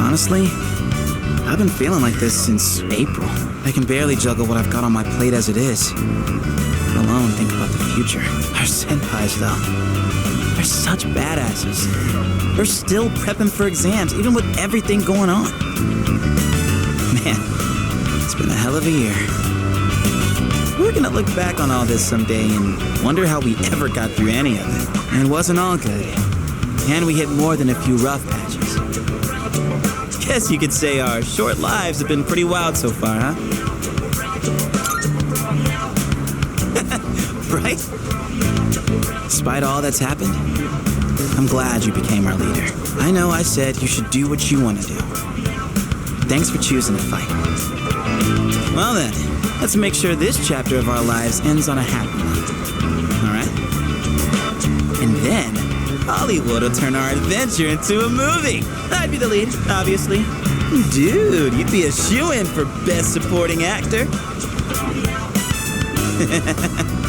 Honestly, I've been feeling like this since April. I can barely juggle what I've got on my plate as it is. Let alone think about the future. Our senpais, though. They're such badasses. They're still prepping for exams, even with everything going on. Man, it's been a hell of a year. We're gonna look back on all this someday and wonder how we ever got through any of it. And it wasn't all good. And we hit more than a few rough patches. Guess you could say our short lives have been pretty wild so far, huh? Right? Despite all that's happened, I'm glad you became our leader. I know I said you should do what you want to do. Thanks for choosing to fight. Well then, let's make sure this chapter of our lives ends on a happy note. Alright? And then, Hollywood will turn our adventure into a movie. I'd be the lead, obviously. Dude, you'd be a shoo-in for Best Supporting Actor.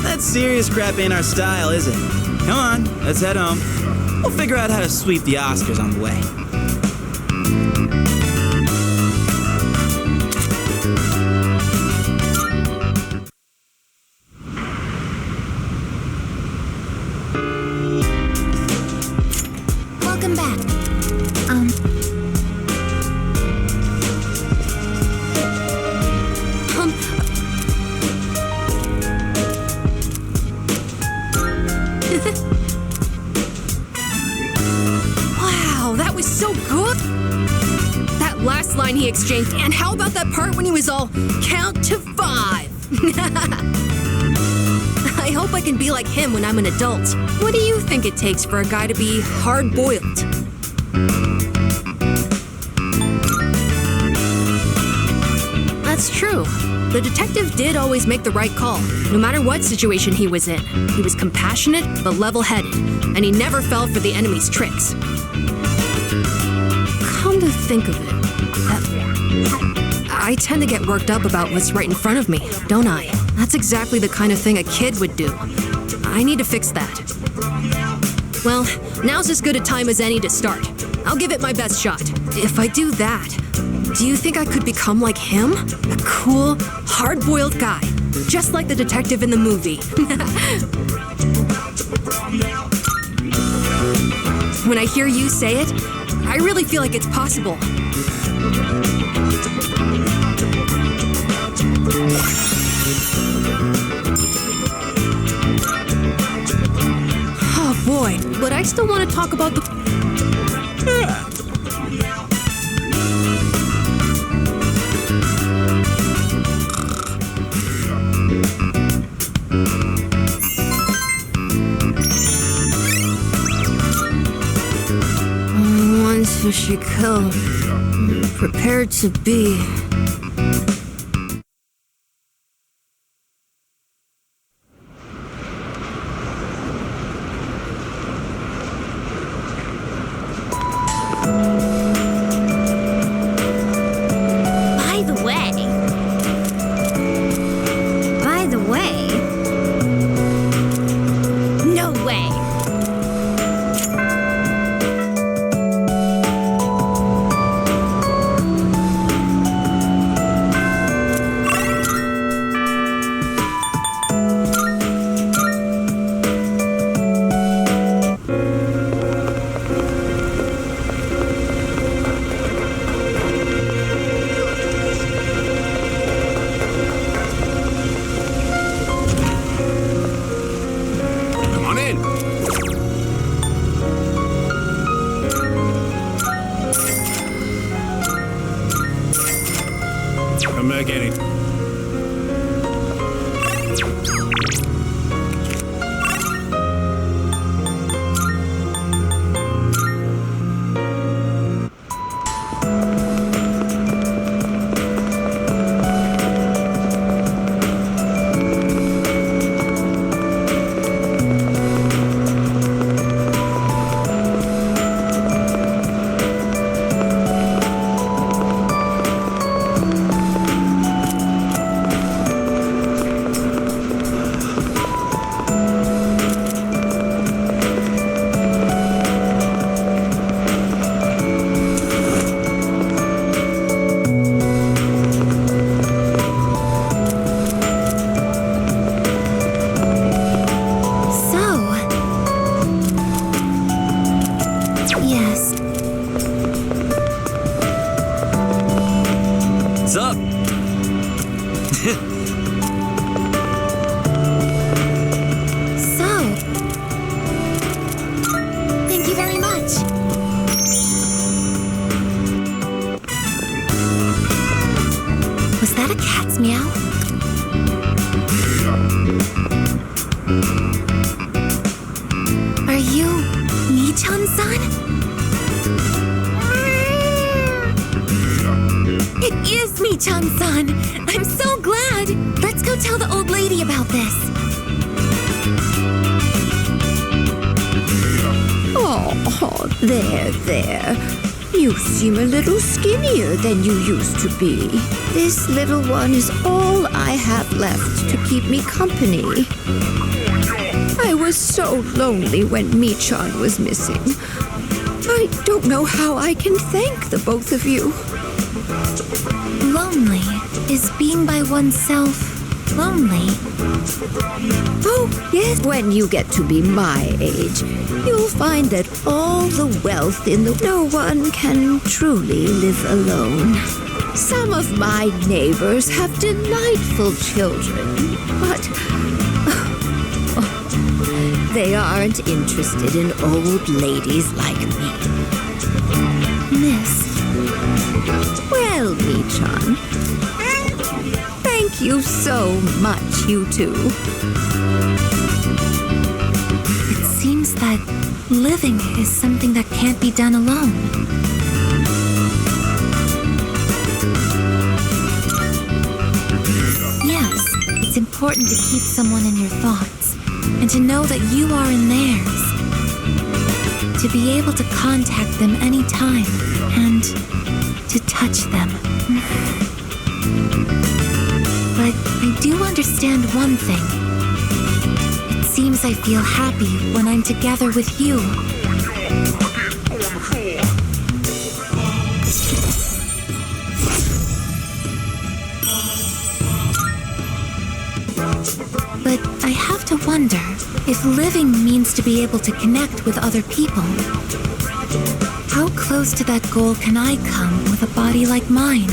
That serious crap ain't our style, is it? Come on, let's head home. We'll figure out how to sweep the Oscars on the way. teaching. And how about that part when he was all, count to 5? I hope I can be like him when I'm an adult. What do you think it takes for a guy to be hard-boiled? That's true. The detective did always make the right call, no matter what situation he was in. He was compassionate but level-headed, and he never fell for the enemy's tricks. Come to think of it, I tend to get worked up about what's right in front of me, don't I? That's exactly the kind of thing a kid would do. I need to fix that. Well, now's as good a time as any to start. I'll give it my best shot. If I do that, do you think I could become like him? A cool, hard-boiled guy, just like the detective in the movie. When I hear you say it, I really feel like it's possible. Oh boy, but I still want to talk about the... Once she killed, prepared to be. No way. Come back, Eddie. Was that a cat's meow? Are you Mi-chan-san? It is Mi-chan-san! I'm so glad! Let's go tell the old lady about this. Oh, there. You seem a little skinnier than you used to be. This little one is all I have left to keep me company. I was so lonely when Mi-chan was missing. I don't know how I can thank the both of you. Lonely is being by oneself lonely. Oh, yes. When you get to be my age, you'll find that all the wealth in the... No one can truly live alone. Some of my neighbors have delightful children, but... they aren't interested in old ladies like me. Miss, Well, Michan, thank you so much, you two. It seems that living is something that can't be done alone. Yes, it's important to keep someone in your thoughts and to know that you are in theirs. To be able to contact them anytime and to touch them. But I do understand one thing. It seems I feel happy when I'm together with you. But I have to wonder if living means to be able to connect with other people. How close to that goal can I come with a body like mine?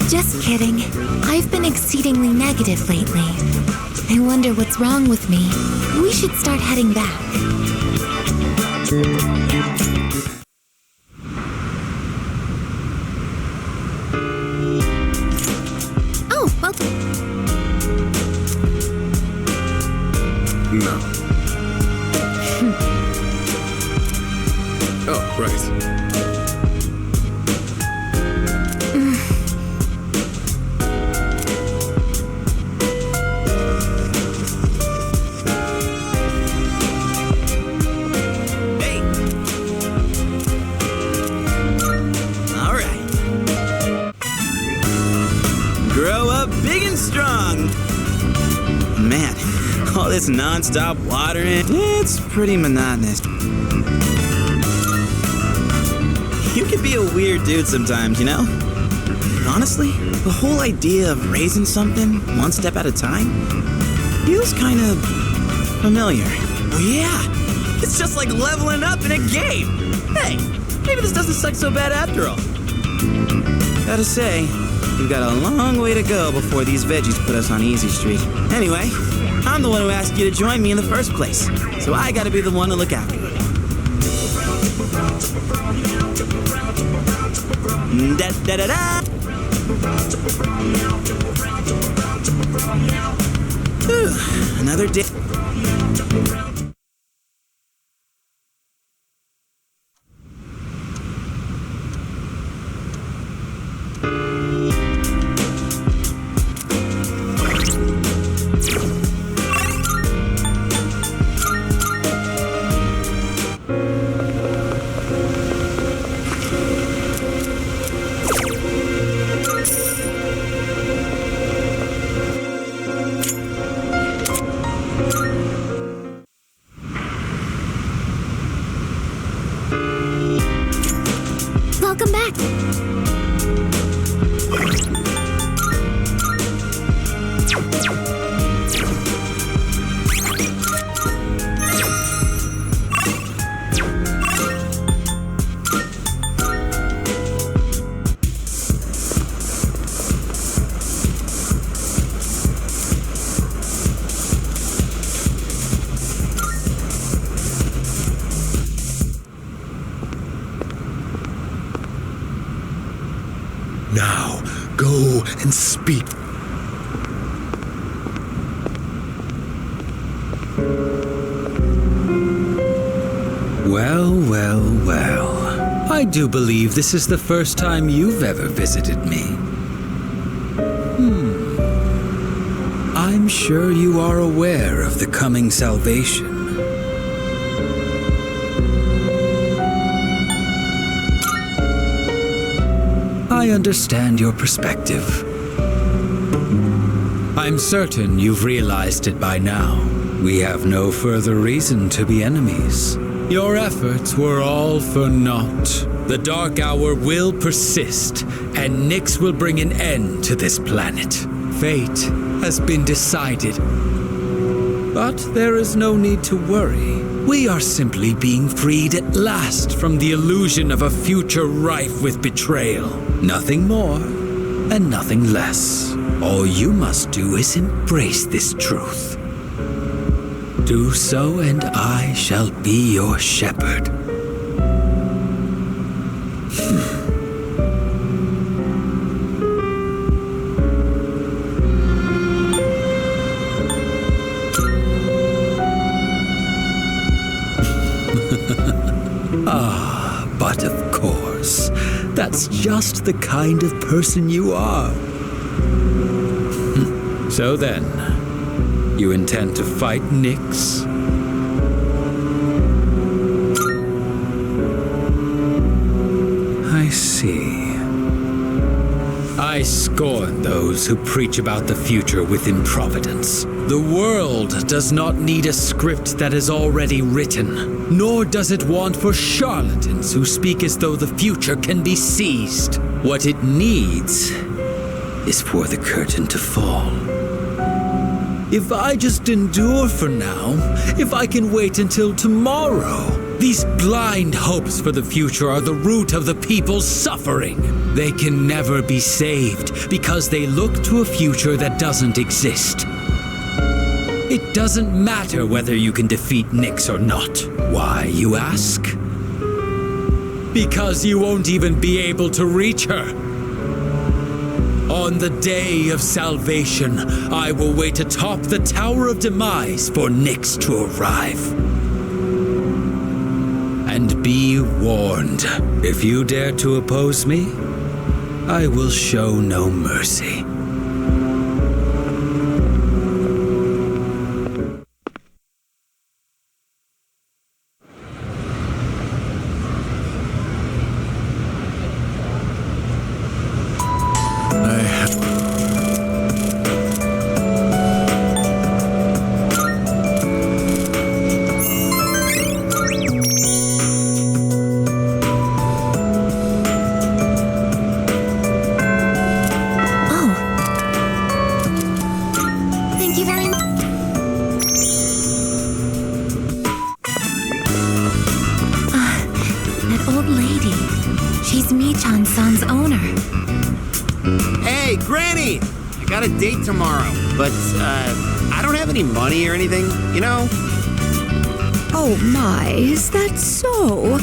Just kidding. I've been exceedingly negative lately. I wonder what's wrong with me. We should start heading back. Oh, well... No. Oh, right. Man, all this non-stop watering, it's pretty monotonous. You can be a weird dude sometimes, you know? But honestly, the whole idea of raising something one step at a time feels kind of familiar. Oh yeah, it's just like leveling up in a game. Hey, maybe this doesn't suck so bad after all. Gotta say, we've got a long way to go before these veggies put us on Easy Street. Anyway, I'm the one who asked you to join me in the first place, so I gotta be the one to look after you. Da-da-da-da! Whew, another day. Welcome back. Now, go and speak. Well, well, well. I do believe this is the first time you've ever visited me. I'm sure you are aware of the coming salvation. I understand your perspective. I'm certain you've realized it by now. We have no further reason to be enemies. Your efforts were all for naught. The Dark Hour will persist, and Nyx will bring an end to this planet. Fate has been decided. But there is no need to worry. We are simply being freed at last from the illusion of a future rife with betrayal. Nothing more and nothing less. All you must do is embrace this truth. Do so, and I shall be your shepherd. just the kind of person you are. So then, you intend to fight Nyx? I see. I scorn those who preach about the future with improvidence. The world does not need a script that is already written, nor does it want for charlatans who speak as though the future can be seized. What it needs is for the curtain to fall. If I just endure for now, if I can wait until tomorrow, these blind hopes for the future are the root of the people's suffering. They can never be saved because they look to a future that doesn't exist. It doesn't matter whether you can defeat Nyx or not. Why, you ask? Because you won't even be able to reach her. On the day of salvation, I will wait atop the Tower of Demise for Nyx to arrive. And be warned, if you dare to oppose me, I will show no mercy. Date tomorrow, but I don't have any money or anything, you know? Oh my, is that so?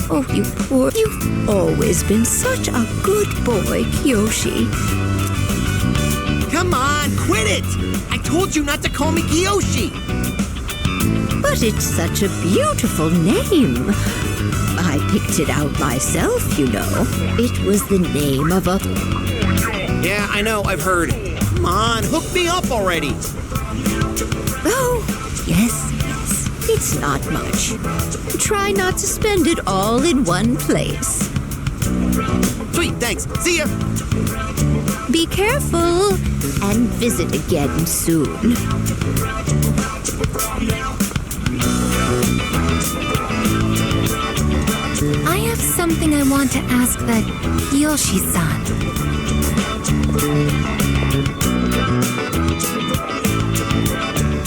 Oh, you poor... You've always been such a good boy, Kiyoshi. Come on, quit it! I told you not to call me Kiyoshi! But it's such a beautiful name. I picked it out myself, you know. It was the name of a... Yeah, I know, I've heard. Come on, hook me up already! Oh, yes. It's not much. Try not to spend it all in one place. Sweet, thanks. See ya! Be careful, and visit again soon. I have something I want to ask the Kiyoshi-san.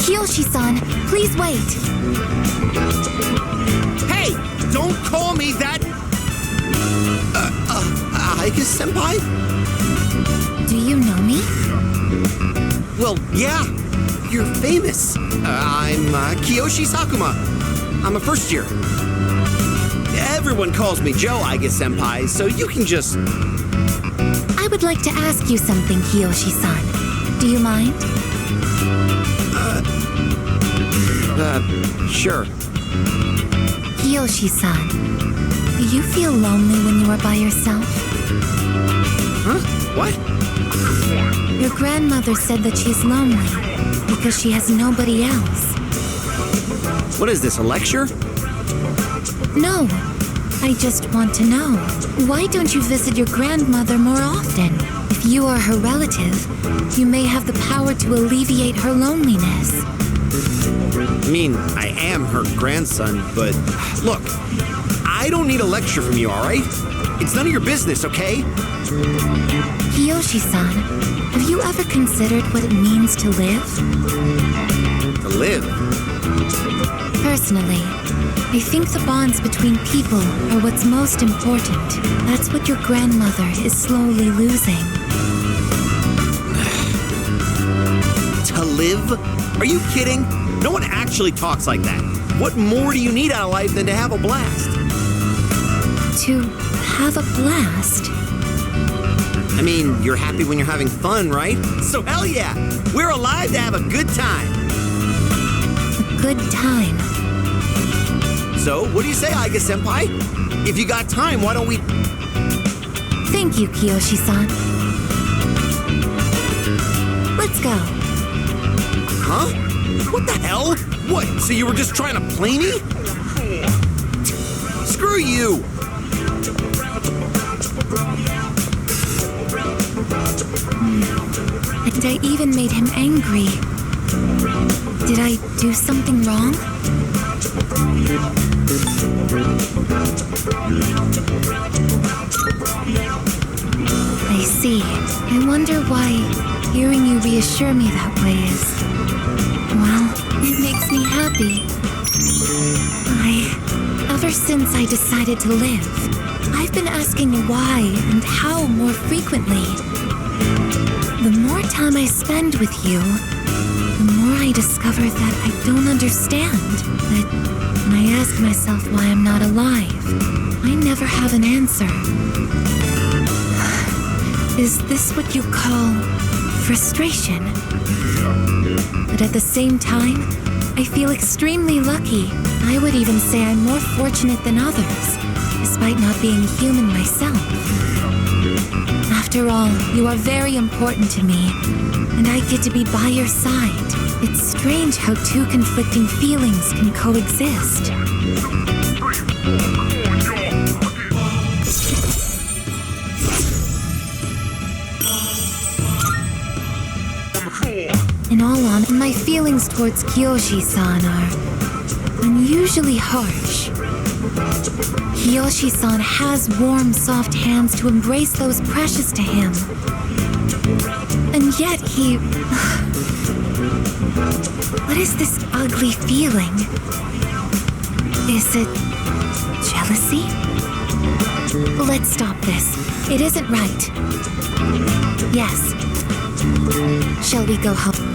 Kiyoshi-san, please wait. Hey! Don't call me that! Aigis senpai? Do you know me? Well, yeah. You're famous. I'm Kiyoshi Sakuma. I'm a first year. Everyone calls me Joe Aigis senpai, so you can just... I would like to ask you something, Kiyoshi-san. Do you mind? Sure. Kiyoshi-san, do you feel lonely when you are by yourself? Huh? What? Your grandmother said that she's lonely because she has nobody else. What is this, a lecture? No, I just want to know. Why don't you visit your grandmother more often? If you are her relative, you may have the power to alleviate her loneliness. I mean, I am her grandson, but look, I don't need a lecture from you, all right? It's none of your business, okay? Kiyoshi-san, have you ever considered what it means to live? To live? Personally, I think the bonds between people are what's most important. That's what your grandmother is slowly losing. To live? Are you kidding? No one actually talks like that. What more do you need out of life than to have a blast? To have a blast? I mean, you're happy when you're having fun, right? So hell yeah! We're alive to have a good time! A good time? So, what do you say, Aigis senpai? If you got time, why don't we... Thank you, Kiyoshi-san. Let's go. Huh? What the hell? What, so you were just trying to play me? Screw you! And I even made him angry. Did I do something wrong? I see. I wonder why hearing you reassure me that way is... well, it makes me happy. Ever since I decided to live, I've been asking why and how more frequently. The more time I spend with you, the more I discover that I don't understand. That when I ask myself why I'm not alive, I never have an answer. Is this what you call frustration? But at the same time, I feel extremely lucky. I would even say I'm more fortunate than others, despite not being human myself. After all, you are very important to me, and I get to be by your side. It's strange how two conflicting feelings can coexist. In all honesty, my feelings towards Kiyoshi-san are unusually harsh. Kiyoshi-san has warm, soft hands to embrace those precious to him. And yet he... What is this ugly feeling? Is it jealousy? Let's stop this. It isn't right. Yes. Shall we go home?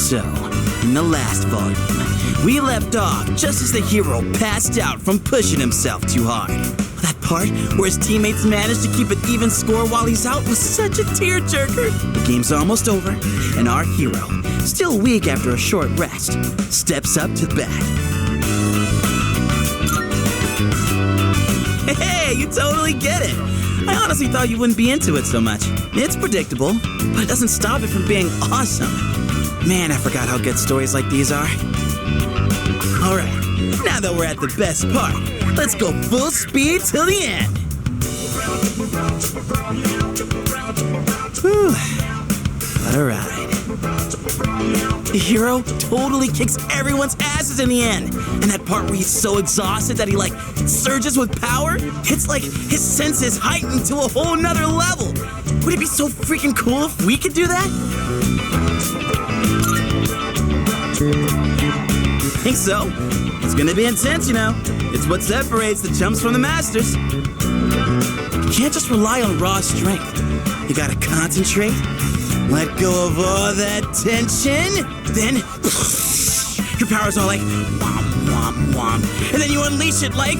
So, in the last volume, we left off just as the hero passed out from pushing himself too hard. That part where his teammates managed to keep an even score while he's out was such a tearjerker. The game's almost over, and our hero, still weak after a short rest, steps up to the bat. Hey, you totally get it. I honestly thought you wouldn't be into it so much. It's predictable, but it doesn't stop it from being awesome. Man, I forgot how good stories like these are. Alright, now that we're at the best part, let's go full speed till the end. Whew, what a ride. The hero totally kicks everyone's asses in the end. And that part where he's so exhausted that he surges with power, it's like his senses heightened to a whole nother level. Would it be so freaking cool if we could do that? Think so? It's gonna be intense, you know. It's what separates the chumps from the masters. You can't just rely on raw strength. You gotta concentrate, let go of all that tension, then your power's all like whom, whom, whom, and then you unleash it like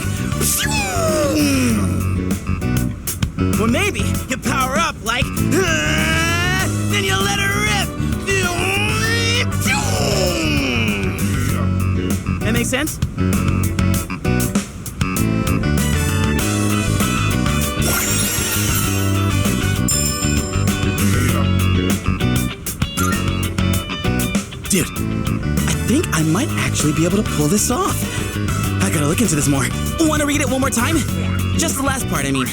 well, maybe you power up like then you let it rip. That makes sense? Dude, I think I might actually be able to pull this off. I gotta look into this more. Want to read it one more time? Just the last part, I mean.